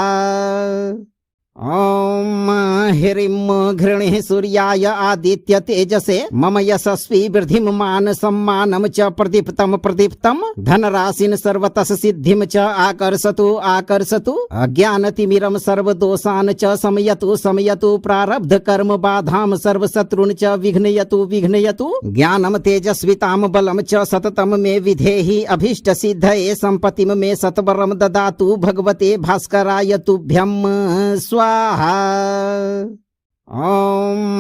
ॐ ह्रीं घृणिः सूर्याय आदित्य तेजसे मम यशस्वी वृद्धिमान सम्मानं च प्रदीप्तं प्रदीप्तं धनराशिं सर्वतः सिद्धिं च आकर्षतु आकर्षतु अज्ञानतिमिरं सर्वदोषान् च शमयतु शमयतु प्रारब्ध कर्म बाधां सर्वशत्रून् च विघ्नयतु विघ्नयतु ज्ञानं तेजस्वितां बलं च सततं मे विधेहि अभीष्ट सिद्धये सम्पत्तिं मे सत्वरं ददातु भगवते भास्कराय तुभ्यं स्वाहा। ॐ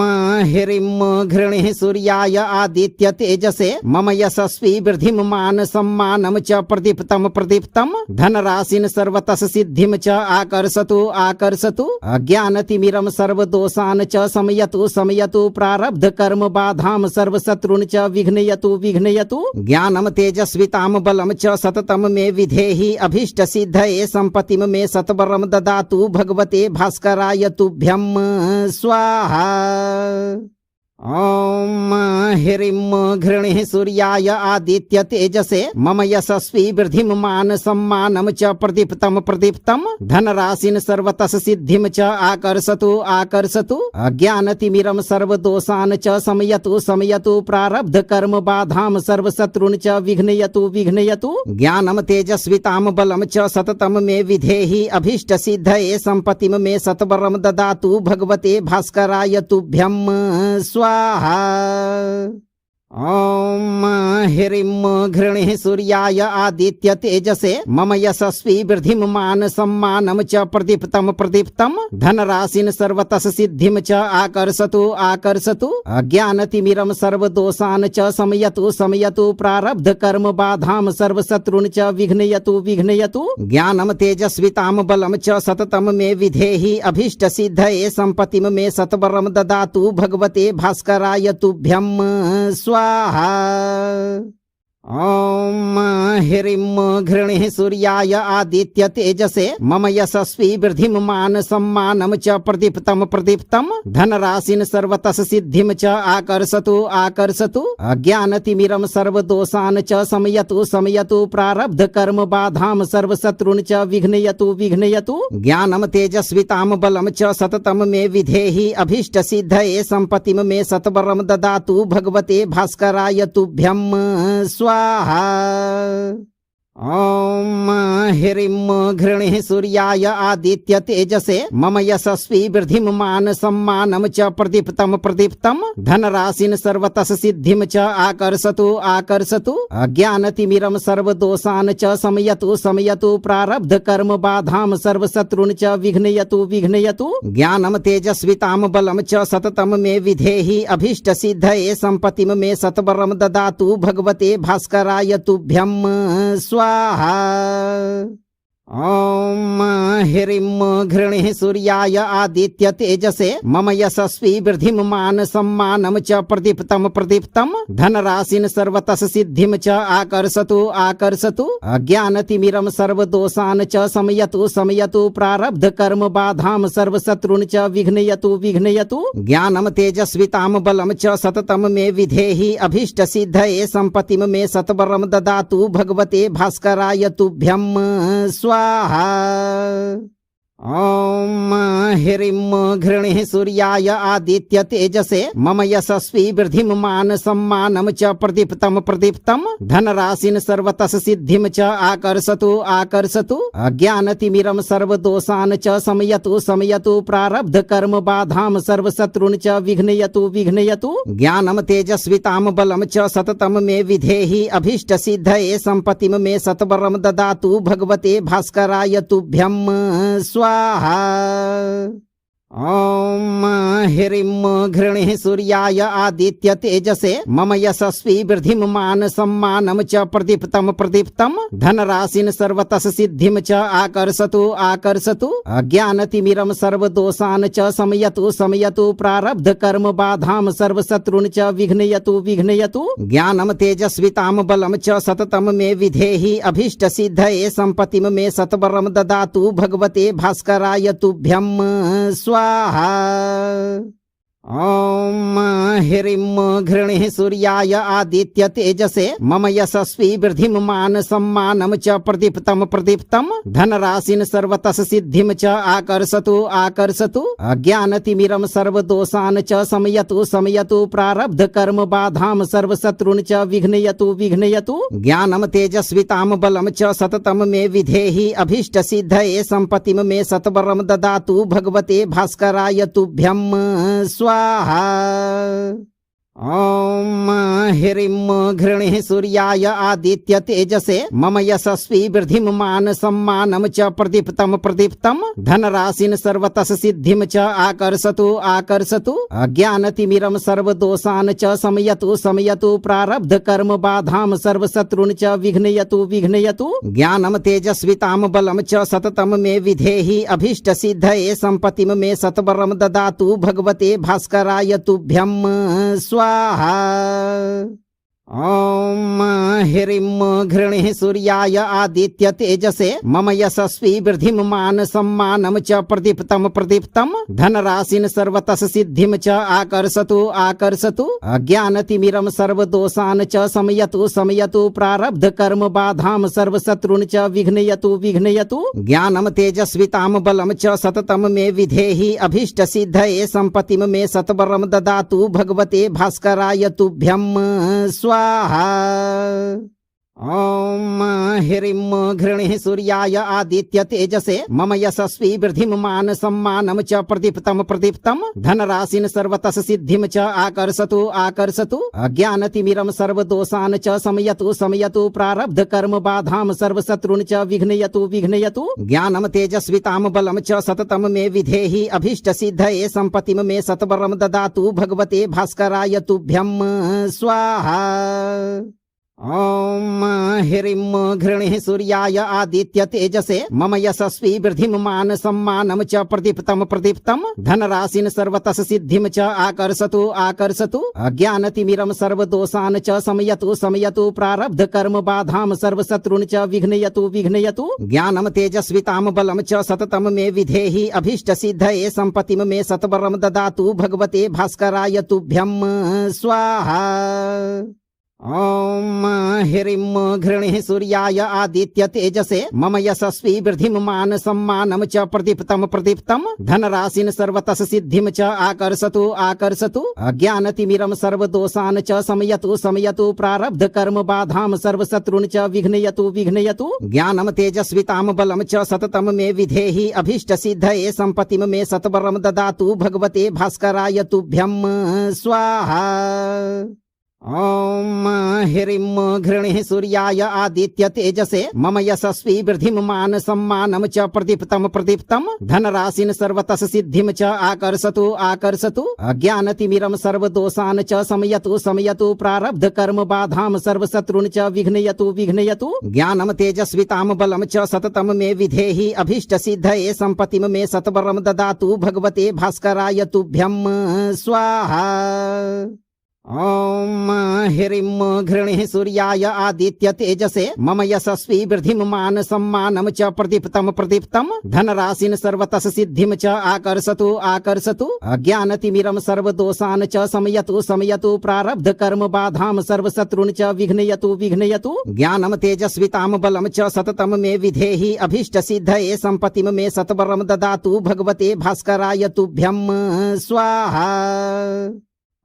ह्रीं घृणिः सूर्याय आदित्य तेजसे मम यशस्वी वृद्धिमान सम्मानं च प्रदीप्तं प्रदीप्तं धनराशिं सर्वतः सिद्धिं च आकर्षतु आकर्षतु अज्ञानतिमिरं सर्वदोषान् च शमयतु शमयतु प्रारब्ध कर्म बाधां सर्वशत्रून् च विघ्नयतु विघ्नयतु ज्ञानं तेजस्वितां बलं च सततं मे विधेहि अभीष्ट सिद्धये सम्पत्तिं मे सत्वरं ददातु भगवते भास्कराय तुभ्यं स्वाहा। ॐ हिरिं घृणिः सूर्याय आदित्य तेजसे मम यशस्वी वृद्धिमान सम्मानं च प्रदीप्तं प्रदीप्तं धनराशिं सर्वतः सिद्धिं च आकर्षतु आकर्षतु अज्ञानतिमिरं सर्वदोषान् च शमयतु शमयतु प्रारब्ध कर्म बाधां सर्वशत्रून् च विघ्नयतु विघ्नयतु ज्ञानं तेजस्वितां बलं च सततं मे विधेहि अभीष्ट सिद्धये संपत्तिं मे सत्वरं ददातु भगवते भास्कराय तुभ्यं स्वाहा। ॐ हिरिं घृणिः सूर्याय आदित्य तेजसे मम यशस्वी वृद्धिमान सम्मानं च प्रदीप्तं प्रदीप्तं धनराशिं सर्वतः सिद्धिं च आकर्षतु आकर्षतु अज्ञानतिमिरं सर्वदोषान् च शमयतु शमयतु प्रारब्ध कर्म बाधां सर्वशत्रून् च विघ्नयतु विघ्नयतु ज्ञानं तेजस्वितां बलं च सततं मे विधेहि अभीष्ट सिद्धये संपत्तिं मे सत्वरं ददातु भगवते भास्कराय तुभ्यं स्वाहा। ॐ हिरिं घृणिः सूर्याय आदित्य तेजसे मम यशस्वी वृद्धिमान सम्मानं च प्रदीप्तं प्रदीप्तं धनराशिं सर्वतः सिद्धिं च आकर्षतु आकर्षतु अज्ञानतिमिरं सर्वदोषान् च शमयतु शमयतु प्रारब्ध कर्म बाधां सर्वशत्रून् च विघ्नयतु विघ्नयतु ज्ञानं तेजस्वितां बलं च सततं मे विधेहि अभीष्ट सिद्धये संपत्तिं मे सत्वरं ददातु भगवते भास्कराय तुभ्यं स्वाहा। ॐ हिरिं घृणिः सूर्याय आदित्य तेजसे मम यशस्वी वृद्धिमान सम्मानं च प्रदीप्तं प्रदीप्तं धनराशिं सर्वतः सिद्धिं च आकर्षतु आकर्षतु अज्ञानतिमिरं सर्वदोषान् च शमयतु शमयतु प्रारब्ध कर्म बाधां सर्वशत्रून् च विघ्नयतु विघ्नयतु ज्ञानं तेजस्वितां बलं च सततं मे विधेहि अभीष्ट सिद्धये संपत्तिं मे सत्वरं ददातु भगवते भास्कराय तुभ्यं स्वाहा। ॐ हिरिं घृणिः सूर्याय आदित्य तेजसे मम यशस्वी वृद्धिमान सम्मानं च प्रदीप्तं प्रदीप्तं धनराशिं सर्वतः सिद्धिं च आकर्षतु आकर्षतु अज्ञानतिमिरं सर्वदोषान् च शमयतु शमयतु प्रारब्ध कर्म बाधां सर्वशत्रून् च विघ्नयतु विघ्नयतु ज्ञानं तेजस्वितां बलं च सततं मे विधेहि अभीष्ट सिद्धये संपत्तिं मे सत्वरं ददातु भगवते भास्कराय तुभ्यं स्वाहा। ॐ हिरिं घृणिः सूर्याय आदित्य तेजसे मम यशस्वी वृद्धिमान सम्मानं च प्रदीप्तं प्रदीप्तं धनराशिं सर्वतः सिद्धिं च आकर्षतु आकर्षतु अज्ञानतिमिरं सर्वदोषान् च शमयतु शमयतु प्रारब्ध कर्म बाधां सर्वशत्रून् च विघ्नयतु विघ्नयतु ज्ञानं तेजस्वितां बलं च सततं मे विधेहि अभीष्ट सिद्धये संपत्तिं मे सत्वरं ददातु भगवते भास्कराय तुभ्यं स्वाहा। ॐ हिरिं घृणिः सूर्याय आदित्य तेजसे मम यशस्वी वृद्धिमान सम्मानं च प्रदीप्तं प्रदीप्तं धनराशिं सर्वतः सिद्धिं च आकर्षतु आकर्षतु अज्ञानतिमिरं सर्वदोषान् च शमयतु शमयतु प्रारब्ध कर्म बाधां सर्वशत्रून् च विघ्नयतु विघ्नयतु ज्ञानं तेजस्वितां बलं च सततं मे विधेहि अभीष्ट सिद्धये संपत्तिं मे सत्वरं ददातु भगवते भास्कराय तुभ्यं स्वाहा। ॐ हिरिं घृणिः सूर्याय आदित्य तेजसे मम यशस्वी वृद्धिमान सम्मानं च प्रदीप्तं प्रदीप्तं धनराशिं सर्वतः सिद्धिं च आकर्षतु आकर्षतु अज्ञानतिमिरं सर्वदोषान् च शमयतु शमयतु प्रारब्ध कर्म बाधां सर्वशत्रून् च विघ्नयतु विघ्नयतु ज्ञानं तेजस्वितां बलं च सततं मे विधेहि अभीष्ट सिद्धये संपत्तिं मे सत्वरं ददातु भगवते भास्कराय तुभ्यं स्वाहा। ॐ हिरिं घृणिः सूर्याय आदित्य तेजसे मम यशस्वी वृद्धिमान सम्मानं च प्रदीप्तं प्रदीप्तं धनराशिं सर्वतः सिद्धिं च आकर्षतु आकर्षतु अज्ञानतिमिरं सर्वदोषान् च शमयतु शमयतु प्रारब्ध कर्म बाधां सर्वशत्रून् च विघ्नयतु विघ्नयतु ज्ञानं तेजस्वितां बलं च सततं मे विधेहि अभीष्ट सिद्धये संपत्तिं मे सत्वरं ददातु भगवते भास्कराय तुभ्यं स्वाहा। ॐ ह्रीं घृणिः सूर्याय आदित्य तेजसे मम यशस्वी वृद्धिमान सम्मानं च प्रदीप्तं धनराशिं सर्वतः सिद्धिं च आकर्षतु आकर्षतु अज्ञानतिमिरं सर्वदोषान् च शमयतु प्रारब्ध कर्म बाधां सर्वशत्रून् च विघ्नयतु विघ्नयतु ज्ञानं तेजस्वितां बलं च सततं मे विधेहि अभीष्ट सिद्धये सम्पत्तिं मे सत्वरं ददातु भगवते भास्कराय तुभ्यं स्वाहा। ॐ ह्रीं घृणिः सूर्याय आदित्य तेजसे मम यशस्वी वृद्धिमान सम्मानं च प्रदीप्तं धनराशिं सर्वतः सिद्धिं च आकर्षतु आकर्षतु अज्ञानतिमिरं सर्वदोषान् च शमयतु प्रारब्ध कर्म बाधां सर्वशत्रून् च विघ्नयतु विघ्नयतु ज्ञानं तेजस्वितां बलं च सततं मे विधेहि अभीष्ट सिद्धये सम्पत्तिं मे सत्वरं ददातु भगवते भास्कराय तुभ्यं स्वाहा। ॐ ह्रीं घृणिः सूर्याय आदित्य तेजसे मम यशस्वी वृद्धिमान सम्मानं च प्रदीप्तं धनराशिं सर्वतः सिद्धिं च आकर्षतु आकर्षतु अज्ञानतिमिरं सर्वदोषान् च शमयतु प्रारब्ध कर्म बाधां सर्वशत्रून् च विघ्नयतु विघ्नयतु ज्ञानं तेजस्वितां बलं च सततं मे विधेहि अभीष्ट सिद्धये सम्पत्तिं मे सत्वरं ददातु भगवते भास्कराय तुभ्यं स्वाहा। ॐ ह्रीं घृणिः सूर्याय आदित्य तेजसे मम यशस्वी वृद्धिमान सम्मानं च प्रदीप्तं धनराशिं सर्वतः सिद्धिं च आकर्षतु आकर्षतु अज्ञानतिमिरं सर्वदोषान् च शमयतु प्रारब्ध कर्म बाधां सर्वशत्रून् च विघ्नयतु विघ्नयतु ज्ञानं तेजस्वितां बलं च सततं मे विधेहि अभीष्ट सिद्धये सम्पत्तिं मे सत्वरं ददातु भगवते भास्कराय तुभ्यं स्वाहा। ॐ ह्रीं घृणिः सूर्याय आदित्य तेजसे मम यशस्वी वृद्धिमान सम्मानं च प्रदीप्तं धनराशिं सर्वतः सिद्धिं च आकर्षतु आकर्षतु अज्ञानतिमिरं सर्वदोषान् च शमयतु प्रारब्ध कर्म बाधां सर्वशत्रून् च विघ्नयतु विघ्नयतु ज्ञानं तेजस्वितां बलं च सततं मे विधेहि अभीष्ट सिद्धये सम्पत्तिं मे सत्वरं ददातु भगवते भास्कराय तुभ्यं स्वाहा। ॐ ह्रीं घृणिः सूर्याय आदित्य तेजसे मम यशस्वी वृद्धिमान सम्मानं च प्रदीप्तं धनराशिं सर्वतः सिद्धिं च आकर्षतु आकर्षतु अज्ञानतिमिरं सर्वदोषान् च शमयतु प्रारब्ध कर्म बाधां सर्वशत्रून् च विघ्नयतु विघ्नयतु ज्ञानं तेजस्वितां बलं च सततं मे विधेहि अभीष्ट सिद्धये सम्पत्तिं मे सत्वरं ददातु भगवते भास्कराय तुभ्यं स्वाहा।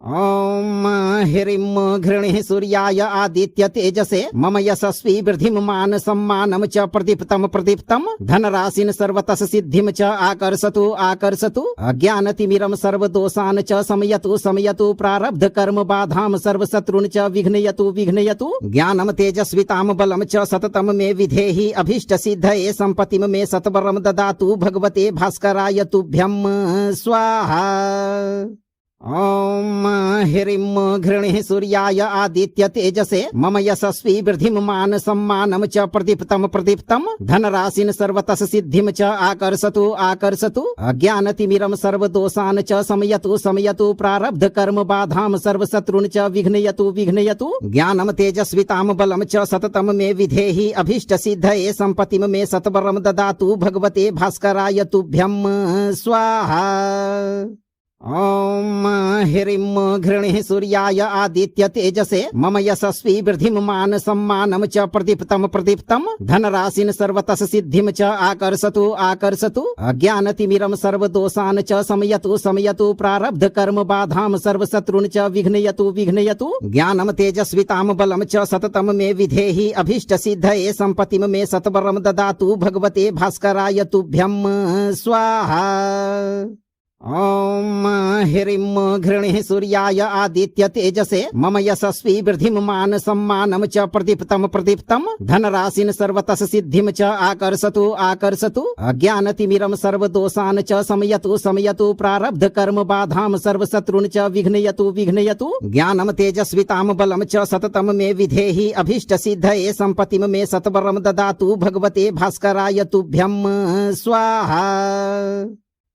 ॐ ह्रीं घृणिः सूर्याय आदित्य तेजसे मम यशस्वी वृद्धिमान सम्मानं च प्रदीप्तं धनराशिं सर्वतः सिद्धिं च आकर्षतु आकर्षतु अज्ञानतिमिरं सर्वदोषान् च शमयतु प्रारब्ध कर्म बाधां सर्वशत्रून् च विघ्नयतु विघ्नयतु ज्ञानं तेजस्वितां बलं च सततं मे विधेहि अभीष्ट सिद्धये सम्पत्तिं मे सत्वरं ददातु भगवते भास्कराय तुभ्यं स्वाहा। ॐ ह्रीं घृणिः सूर्याय आदित्य तेजसे मम यशस्वी वृद्धिमान सम्मानं च प्रदीप्तं धनराशिं सर्वतः सिद्धिं च आकर्षतु आकर्षतु अज्ञानतिमिरं सर्वदोषान् च शमयतु प्रारब्ध कर्म बाधां सर्वशत्रून् च विघ्नयतु विघ्नयतु ज्ञानं तेजस्वितां बलं च सततं मे विधेहि अभीष्ट सिद्धये सम्पत्तिं मे सत्वरं ददातु भगवते भास्कराय तुभ्यं स्वाहा। ॐ ह्रीं घृणिः सूर्याय आदित्य तेजसे मम यशस्वी वृद्धिमान सम्मानं च प्रदीप्तं धनराशिं सर्वतः सिद्धिं च आकर्षतु आकर्षतु अज्ञानतिमिरं सर्वदोषान् च शमयतु प्रारब्ध कर्म बाधां सर्वशत्रून् च विघ्नयतु विघ्नयतु ज्ञानं तेजस्वितां बलं च सततं मे विधेहि अभीष्ट सिद्धये सम्पत्तिं मे सत्वरं ददातु भगवते भास्कराय तुभ्यं स्वाहा। ॐ ह्रीं घृणिः सूर्याय आदित्य तेजसे मम यशस्वी वृद्धिमान सम्मानं च प्रदीप्तं धनराशिं सर्वतः सिद्धिं च आकर्षतु आकर्षतु अज्ञानतिमिरं सर्वदोषान् च शमयतु प्रारब्ध कर्म बाधां सर्वशत्रून् च विघ्नयतु विघ्नयतु ज्ञानं तेजस्वितां बलं च सततं मे विधेहि अभीष्ट सिद्धये सम्पत्तिं मे सत्वरं ददातु भगवते भास्कराय तुभ्यं स्वाहा।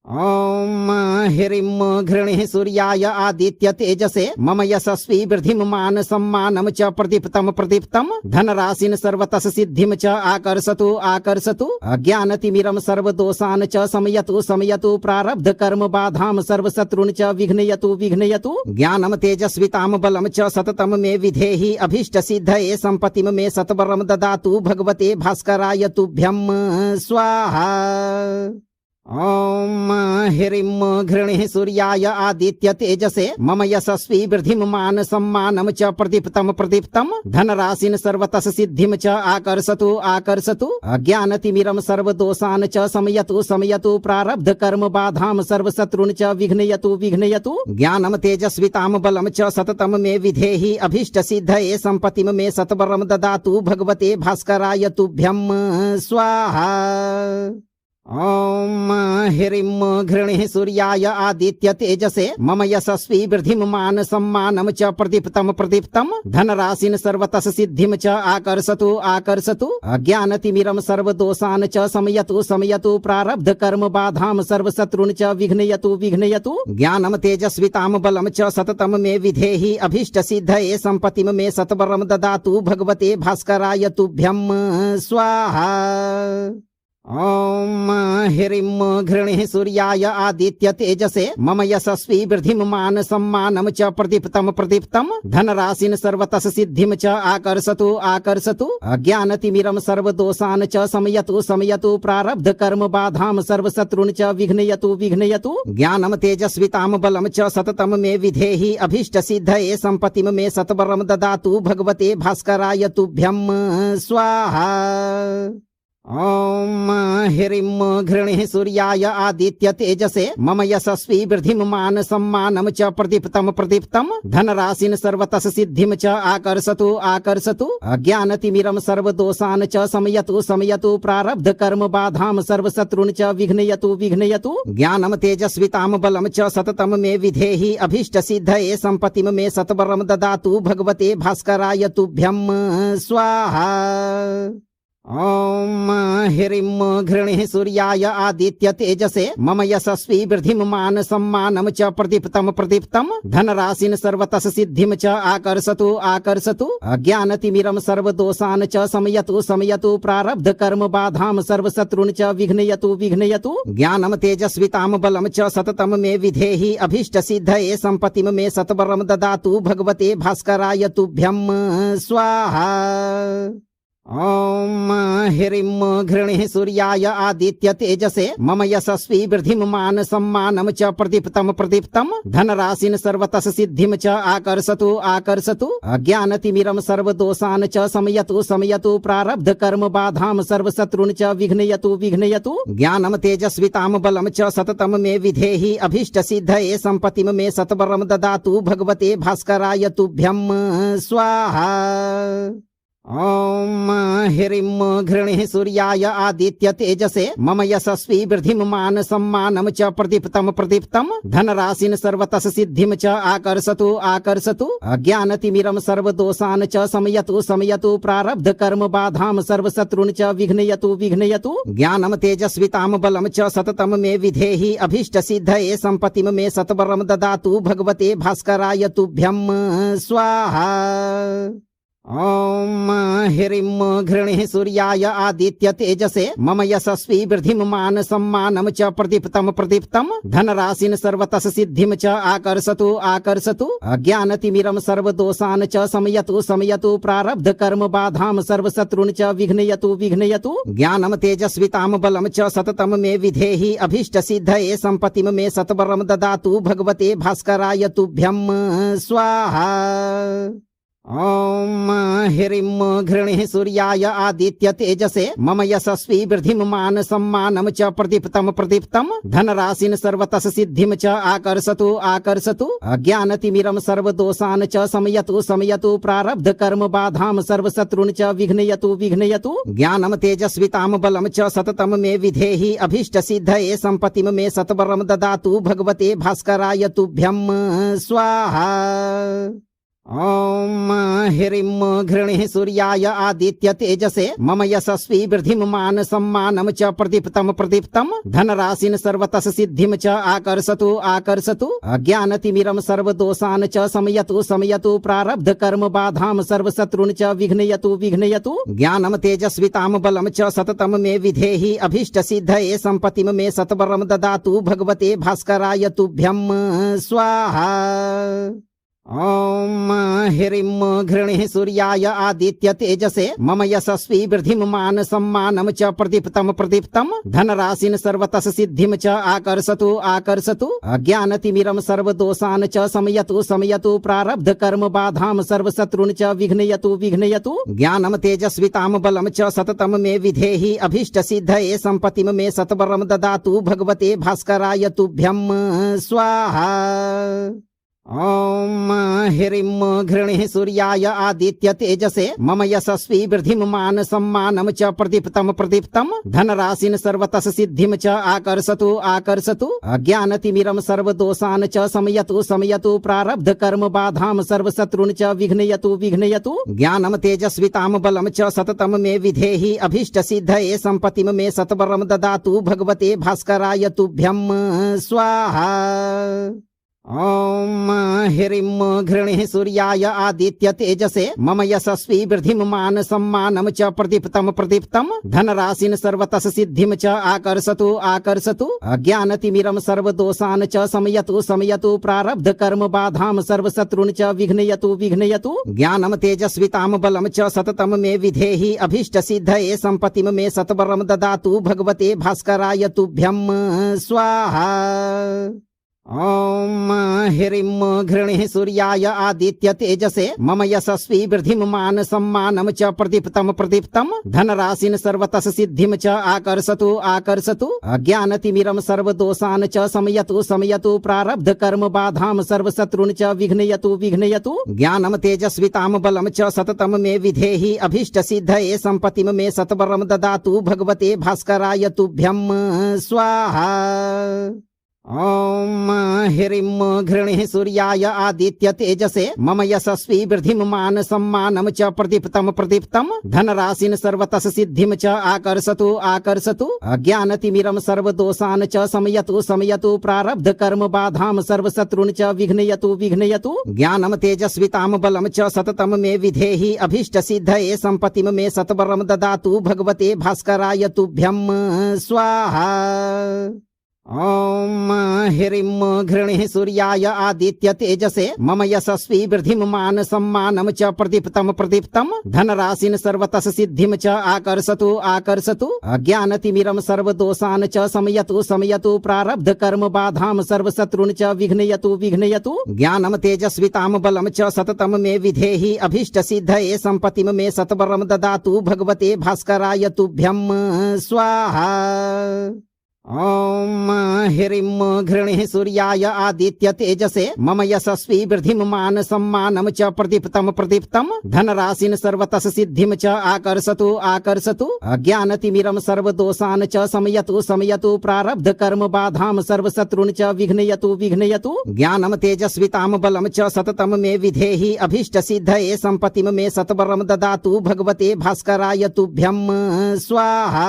ॐ ह्रीं घृणिः सूर्याय आदित्य तेजसे मम यशस्वी वृद्धिमान सम्मानं च प्रदीप्तं धनराशिं सर्वतः सिद्धिं च आकर्षतु आकर्षतु अज्ञानतिमिरं सर्वदोषान् च शमयतु प्रारब्ध कर्म बाधां सर्वशत्रून् च विघ्नयतु विघ्नयतु ज्ञानं तेजस्वितां बलं च सततं मे विधेहि अभीष्ट सिद्धये सम्पत्तिं मे सत्वरं ददातु भगवते भास्कराय तुभ्यं स्वाहा। ॐ ह्रीं घृणिः सूर्याय आदित्य तेजसे मम यशस्वी वृद्धिमान सम्मानं च प्रदीप्तं धनराशिं सर्वतः सिद्धिं च आकर्षतु आकर्षतु अज्ञानतिमिरं सर्वदोषान् च शमयतु प्रारब्ध कर्म बाधां सर्वशत्रून् च विघ्नयतु विघ्नयतु ज्ञानं तेजस्वितां बलं च सततं मे विधेहि अभीष्ट सिद्धये सम्पत्तिं मे सत्वरं ददातु भगवते भास्कराय तुभ्यं स्वाहा। ॐ ह्रीं घृणिः सूर्याय आदित्य तेजसे मम यशस्वी वृद्धिमान सम्मानं च प्रदीप्तं धनराशिं सर्वतः सिद्धिं च आकर्षतु आकर्षतु अज्ञानतिमिरं सर्वदोषान् च शमयतु प्रारब्ध कर्म बाधां सर्वशत्रून् च विघ्नयतु विघ्नयतु ज्ञानं तेजस्वितां बलं च सततं मे विधेहि अभीष्ट सिद्धये सम्पत्तिं मे सत्वरं ददातु भगवते भास्कराय तुभ्यं स्वाहा। ॐ ह्रीं घृणिः सूर्याय आदित्य तेजसे मम यशस्वी वृद्धिमान सम्मानं च प्रदीप्तं धनराशिं सर्वतः सिद्धिं च आकर्षतु आकर्षतु अज्ञानतिमिरं सर्वदोषान् च शमयतु प्रारब्ध कर्म बाधां सर्वशत्रून् च विघ्नयतु विघ्नयतु ज्ञानं तेजस्वितां बलं च सततं मे विधेहि अभीष्ट सिद्धये सम्पत्तिं मे सत्वरं ददातु भगवते भास्कराय तुभ्यं स्वाहा। ॐ ह्रीं घृणिः सूर्याय आदित्य तेजसे मम यशस्वी वृद्धिमान सम्मानं च प्रदीप्तं धनराशिं सर्वतः सिद्धिं च आकर्षतु आकर्षतु अज्ञानतिमिरं सर्वदोषान् च शमयतु प्रारब्ध कर्म बाधां सर्वशत्रून् च विघ्नयतु विघ्नयतु ज्ञानं तेजस्वितां बलं च सततं मे विधेहि अभीष्ट सिद्धये सम्पत्तिं मे सत्वरं ददातु भगवते भास्कराय तुभ्यं स्वाहा। ॐ ह्रीं घृणिः सूर्याय आदित्य तेजसे मम यशस्वी वृद्धिमान सम्मानं च प्रदीप्तं धनराशिं सर्वतः सिद्धिं च आकर्षतु आकर्षतु अज्ञानतिमिरं सर्वदोषान् च शमयतु प्रारब्ध कर्म बाधां सर्वशत्रून् च विघ्नयतु विघ्नयतु ज्ञानं तेजस्वितां बलं च सततं मे विधेहि अभीष्ट सिद्धये सम्पत्तिं मे सत्वरं ददातु भगवते भास्कराय तुभ्यं स्वाहा। ॐ ह्रीं घृणिः सूर्याय आदित्य तेजसे मम यशस्वी वृद्धिमान सम्मानं च प्रदीप्तं धनराशिं सर्वतः सिद्धिं च आकर्षतु आकर्षतु अज्ञानतिमिरं सर्वदोषान् च शमयतु प्रारब्ध कर्म बाधां सर्वशत्रून् च विघ्नयतु विघ्नयतु ज्ञानं तेजस्वितां बलं च सततं मे विधेहि अभीष्ट सिद्धये सम्पत्तिं मे सत्वरं ददातु भगवते भास्कराय तुभ्यं स्वाहा। ॐ ह्रीं घृणिः सूर्याय आदित्य तेजसे मम यशस्वी वृद्धिमान सम्मानं च प्रदीप्तं धनराशिं सर्वतः सिद्धिं च आकर्षतु आकर्षतु अज्ञानतिमिरं सर्वदोषान् च शमयतु प्रारब्ध कर्म बाधां सर्वशत्रून् च विघ्नयतु विघ्नयतु ज्ञानं तेजस्वितां बलं च सततं मे विधेहि अभीष्ट सिद्धये सम्पत्तिं मे सत्वरं ददातु भगवते भास्कराय तुभ्यं स्वाहा। ॐ ह्रीं घृणिः सूर्याय आदित्य तेजसे मम यशस्वी वृद्धिमान सम्मानं च प्रदीप्तं धनराशिं सर्वतः सिद्धिं च आकर्षतु आकर्षतु अज्ञानतिमिरं सर्वदोषान् च शमयतु प्रारब्ध कर्म बाधां सर्वशत्रून् च विघ्नयतु विघ्नयतु ज्ञानं तेजस्वितां बलं च सततं मे विधेहि अभीष्ट सिद्धये सम्पत्तिं मे सत्वरं ददातु भगवते भास्कराय तुभ्यं स्वाहा। ॐ ह्रीं घृणिः सूर्याय आदित्य तेजसे मम यशस्वी वृद्धिमान सम्मानं च प्रदीप्तं धनराशिं सर्वतः सिद्धिं च आकर्षतु आकर्षतु अज्ञानतिमिरं सर्वदोषान् च शमयतु प्रारब्ध कर्म बाधां सर्वशत्रून् च विघ्नयतु विघ्नयतु ज्ञानं तेजस्वितां बलं च सततं मे विधेहि अभीष्ट सिद्धये सम्पत्तिं मे सत्वरं ददातु भगवते भास्कराय तुभ्यं स्वाहा। ॐ ह्रीं घृणिः सूर्याय आदित्य तेजसे मम यशस्वी वृद्धिमान सम्मानम च प्रदीप्तम धनराशिन सर्वतः सिद्धिम च आकर्षतु आकर्षतु अज्ञानतिमिरं सर्वदोषान् च शमयतु प्रारब्ध कर्म बाधाम सर्वशत्रुन् च विघ्नयतु ज्ञानम तेजस्विताम बलम च सततम मे विधेहि अभीष्ट सिद्धये संपत्तिम मे सत्वरम ददातु भगवते भास्कराय तुभ्यं स्वाहा। ॐ ह्रीं घृणिः सूर्याय आदित्य तेजसे मम यशस्वी वृद्धिमान सम्मानम च प्रदीप्तम धनराशिन सर्वतः सिद्धिम च आकर्षतु आकर्षतु अज्ञानतिमिरं सर्वदोषान् च शमयतु प्रारब्ध कर्म बाधाम सर्वशत्रुन् च विघ्नयतु ज्ञानम तेजस्विताम बलम च सततम मे विधेहि अभीष्ट सिद्धये संपत्तिम मे सत्वरम ददातु भगवते भास्कराय तुभ्यं स्वाहा। ॐ ह्रीं घृणिः सूर्याय आदित्य तेजसे मम यशस्वी वृद्धिमान सम्मानम च प्रदीप्तम धनराशिन सर्वतः सिद्धिम च आकर्षतु आकर्षतु अज्ञानतिमिरं सर्वदोषान् च शमयतु प्रारब्ध कर्म बाधाम सर्वशत्रुन् च विघ्नयतु ज्ञानम तेजस्विताम बलम च सततम मे विधेहि अभीष्ट सिद्धये संपत्तिम मे सत्वरम ददातु भगवते भास्कराय तुभ्यं स्वाहा। ॐ ह्रीं घृणिः सूर्याय आदित्य तेजसे मम यशस्वी वृद्धिमान सम्मानम च प्रदीप्तम धनराशिन सर्वतः सिद्धिम च आकर्षतु आकर्षतु अज्ञानतिमिरं सर्वदोषान् च शमयतु प्रारब्ध कर्म बाधाम सर्वशत्रुन् च विघ्नयतु ज्ञानम तेजस्विताम बलम च सततम मे विधेहि अभीष्ट सिद्धये संपत्तिम मे सत्वरम ददातु भगवते भास्कराय तुभ्यं स्वाहा। ॐ ह्रीं घृणिः सूर्याय आदित्य तेजसे मम यशस्वी वृद्धिमान सम्मानम च प्रदीप्तम धनराशिन सर्वतः सिद्धिम च आकर्षतु आकर्षतु अज्ञानतिमिरं सर्वदोषान् च शमयतु प्रारब्ध कर्म बाधाम सर्वशत्रुन् च विघ्नयतु ज्ञानम तेजस्विताम बलम च सततम मे विधेहि अभीष्ट सिद्धये संपत्तिम मे सत्वरम ददातु भगवते भास्कराय तुभ्यं स्वाहा। ॐ ह्रीं घृणिः सूर्याय आदित्य तेजसे मम यशस्वी वृद्धिमान सम्मानम च प्रदीप्तम धनराशिन सर्वतः सिद्धिम च आकर्षतु आकर्षतु अज्ञानतिमिरं सर्वदोषान् च शमयतु प्रारब्ध कर्म बाधाम सर्वशत्रुन् च विघ्नयतु ज्ञानम तेजस्विताम बलम च सततम मे विधेहि अभीष्ट सिद्धये संपत्तिम मे सत्वरम ददातु भगवते भास्कराय तुभ्यं स्वाहा। ॐ ह्रीं घृणिः सूर्याय आदित्य तेजसे मम यशस्वी वृद्धिमान सम्मानम च प्रदीप्तम धनराशिन सर्वतः सिद्धिम च आकर्षतु आकर्षतु अज्ञानतिमिरं सर्वदोषान् च शमयतु प्रारब्ध कर्म बाधाम सर्वशत्रुन् च विघ्नयतु ज्ञानम तेजस्विताम बलम च सततम मे विधेहि अभीष्ट सिद्धये संपत्तिम मे सत्वरम ददातु भगवते भास्कराय तुभ्यं स्वाहा। ॐ ह्रीं घृणिः सूर्याय आदित्य तेजसे मम यशस्वी वृद्धिमान सम्मानम च प्रदीप्तम धनराशिन सर्वतः सिद्धिम च आकर्षतु आकर्षतु अज्ञानतिमिरं सर्वदोषान् च शमयतु प्रारब्ध कर्म बाधाम सर्वशत्रुन् च विघ्नयतु ज्ञानम तेजस्विताम बलम च सततम मे विधेहि अभीष्ट सिद्धये संपत्तिम मे सत्वरम ददातु भगवते भास्कराय तुभ्यं स्वाहा।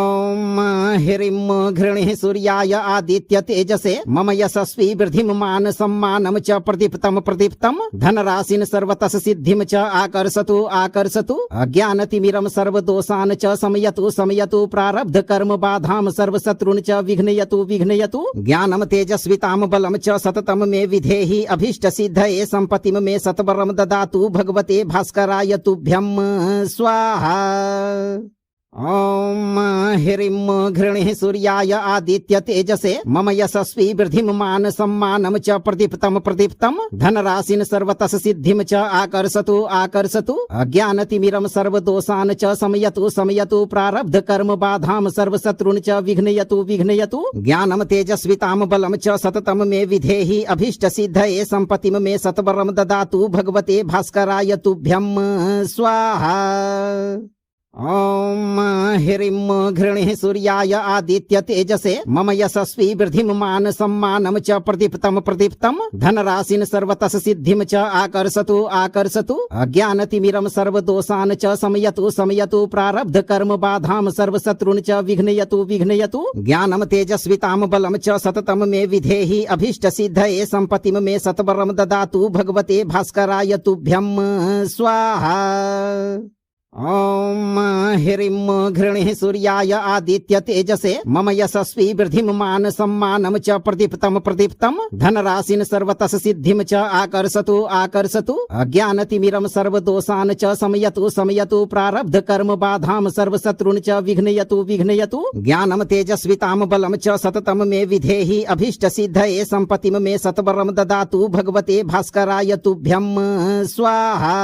ॐ ह्रीं घृणिः सूर्याय आदित्य तेजसे मम यशस्वी वृद्धिमान सम्मानम च प्रदीप्तम धनराशिन सर्वतः सिद्धिम च आकर्षतु आकर्षतु अज्ञानतिमिरं सर्वदोषान् च शमयतु प्रारब्ध कर्म बाधाम सर्वशत्रुन् च विघ्नयतु ज्ञानम तेजस्विताम बलम च सततम मे विधेहि अभीष्ट सिद्धये संपत्तिम मे सत्वरम ददातु भगवते भास्कराय तुभ्यं स्वाहा। ॐ ह्रीं घृणिः सूर्याय आदित्य तेजसे मम यशस्वी वृद्धिमान सम्मानम च प्रदीप्तम धनराशिन सर्वतः सिद्धिम च आकर्षतु आकर्षतु अज्ञानतिमिरं सर्वदोषान् च शमयतु प्रारब्ध कर्म बाधाम सर्वशत्रुन् च विघ्नयतु ज्ञानम तेजस्विताम बलम च सततम मे विधेहि अभीष्ट सिद्धये संपत्तिम मे सत्वरम ददातु भगवते भास्कराय तुभ्यं स्वाहा। ॐ ह्रीं घृणिः सूर्याय आदित्य तेजसे मम यशस्वी वृद्धिमान सम्मानं च प्रदीप्तं धनराशिं सर्वतः सिद्धिं च आकर्षतु आकर्षतु अज्ञानतिमिरं सर्वदोषान् च शमयतु प्रारब्ध कर्म बाधां सर्वशत्रून् च विघ्नयतु ज्ञानं तेजस्वितां बलं च सततं मे विधेहि अभीष्ट सिद्धये सम्पत्तिं मे सत्वरं ददातु भगवते भास्कराय तुभ्यं स्वाहा। ॐ ह्रीं घृणिः सूर्याय आदित्य तेजसे मम यशस्वी वृद्धिमान सम्मानं च प्रदीप्तं धनराशिं सर्वतः सिद्धिं च आकर्षतु आकर्षतु अज्ञानतिमिरं सर्वदोषान् च शमयतु प्रारब्ध कर्म बाधां सर्वशत्रून् च विघ्नयतु ज्ञानं तेजस्वितां बलं च सततं मे विधेहि अभीष्ट सिद्धये सम्पत्तिं मे सत्वरं ददातु भगवते भास्कराय तुभ्यं स्वाहा।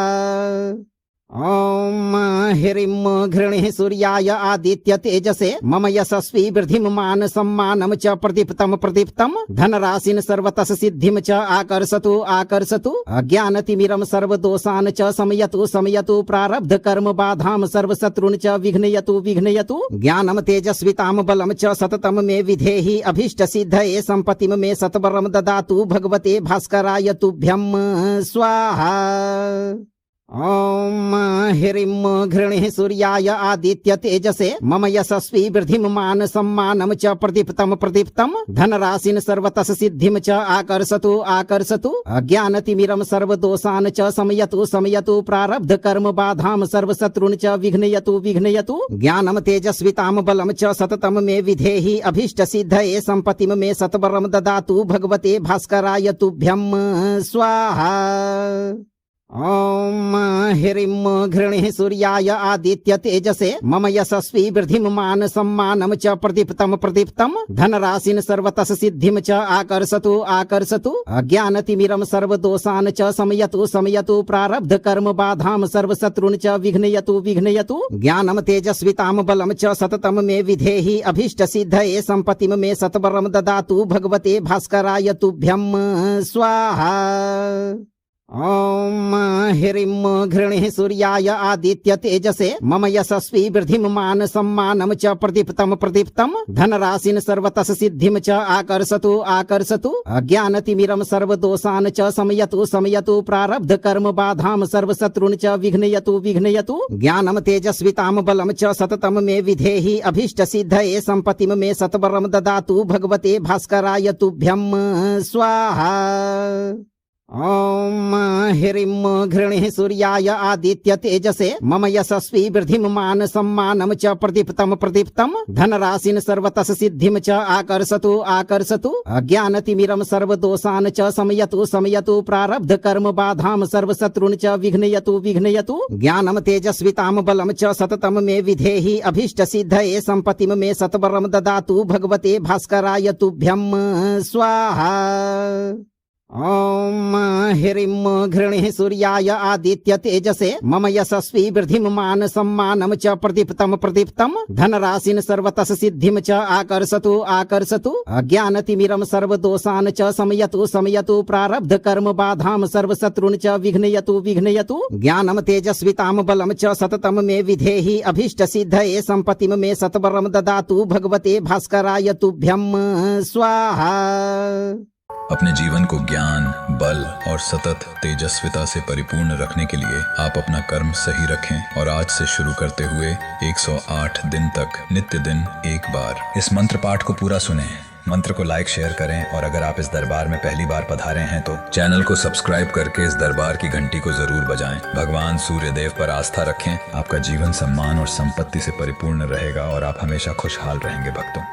ॐ ह्रीं घृणिः सूर्याय आदित्य तेजसे मम यशस्वी वृद्धिमान सम्मानं च प्रदीप्तं धनराशिं सर्वतः सिद्धिं च आकर्षतु आकर्षतु अज्ञानतिमिरं सर्वदोषान् च शमयतु प्रारब्ध कर्म बाधां सर्वशत्रून् च विघ्नयतु ज्ञानं तेजस्वितां बलं च सततं मे विधेहि अभीष्ट सिद्धये सम्पत्तिं मे सत्वरं ददातु भगवते भास्कराय तुभ्यं स्वाहा। ॐ ह्रीं घृणिः सूर्याय आदित्य तेजसे मम यशस्वी वृद्धिमान सम्मानं च प्रदीप्तं धनराशिं सर्वतः सिद्धिं च आकर्षतु आकर्षतु अज्ञानतिमिरं सर्वदोषान् च शमयतु प्रारब्ध कर्म बाधां सर्वशत्रून् च विघ्नयतु ज्ञानं तेजस्वितां बलं च सततं मे विधेहि अभीष्ट सिद्धये सम्पत्तिं मे सत्वरं ददातु भगवते भास्कराय तुभ्यं स्वाहा। ॐ ह्रीं घृणिः सूर्याय आदित्य तेजसे मम यशस्वी वृद्धिमान सम्मानं च प्रदीप्तं धनराशिं सर्वतः सिद्धिं च आकर्षतु आकर्षतु अज्ञानतिमिरं सर्वदोषान् च शमयतु प्रारब्ध कर्म बाधां सर्वशत्रून् च विघ्नयतु ज्ञानं तेजस्वितां बलं च सततं मे विधेहि अभीष्ट सिद्धये सम्पत्तिं मे सत्वरं ददातु भगवते भास्कराय तुभ्यं स्वाहा। ॐ ह्रीं घृणिः सूर्याय आदित्य तेजसे मम यशस्वी वृद्धिमान सम्मानं च प्रदीप्तं धनराशिं सर्वतः सिद्धिं च आकर्षतु आकर्षतु अज्ञानतिमिरं सर्वदोषान् च शमयतु प्रारब्ध कर्म बाधां सर्वशत्रून् च विघ्नयतु ज्ञानं तेजस्वितां बलं च सततं मे विधेहि अभीष्ट सिद्धये सम्पत्तिं मे सत्वरं ददातु भगवते भास्कराय तुभ्यं स्वाहा। ॐ ह्रीं घृणिः सूर्याय आदित्य तेजसे मम यशस्वी वृद्धिमान सम्मानं च प्रदीप्तं धनराशिं सर्वतः सिद्धिं च आकर्षतु आकर्षतु अज्ञानतिमिरं सर्वदोषान् च शमयतु प्रारब्ध कर्म बाधां सर्वशत्रून् च विघ्नयतु ज्ञानं तेजस्वितां बलं च सततं मे विधेहि अभीष्ट सिद्धये सम्पत्तिं मे सत्वरं ददातु भगवते भास्कराय तुभ्यं स्वाहा। ॐ ह्रीं घृणिः सूर्याय आदित्य तेजसे मम यशस्वी वृद्धिमान सम्मानं च प्रदीप्तं धनराशिं सर्वतः सिद्धिं च आकर्षतु आकर्षतु अज्ञानतिमिरं सर्वदोषान् च शमयतु प्रारब्ध कर्म बाधां सर्वशत्रून् च विघ्नयतु ज्ञानं तेजस्वितां बलं च सततं मे विधेहि अभीष्ट सिद्धये सम्पत्तिं मे सत्वरं ददातु भगवते भास्कराय तुभ्यं स्वाहा। अपने जीवन को ज्ञान, बल और सतत तेजस्विता से परिपूर्ण रखने के लिए आप अपना कर्म सही रखें और आज से शुरू करते हुए 108 दिन तक नित्य दिन एक बार इस मंत्र पाठ को पूरा सुनें। मंत्र को लाइक शेयर करें और अगर आप इस दरबार में पहली बार पधारे हैं तो चैनल को सब्सक्राइब करके इस दरबार की घंटी को जरूर बजाएं। भगवान सूर्य देव पर आस्था रखें। आपका जीवन सम्मान और संपत्ति से परिपूर्ण रहेगा और आप हमेशा खुशहाल रहेंगे भक्तों।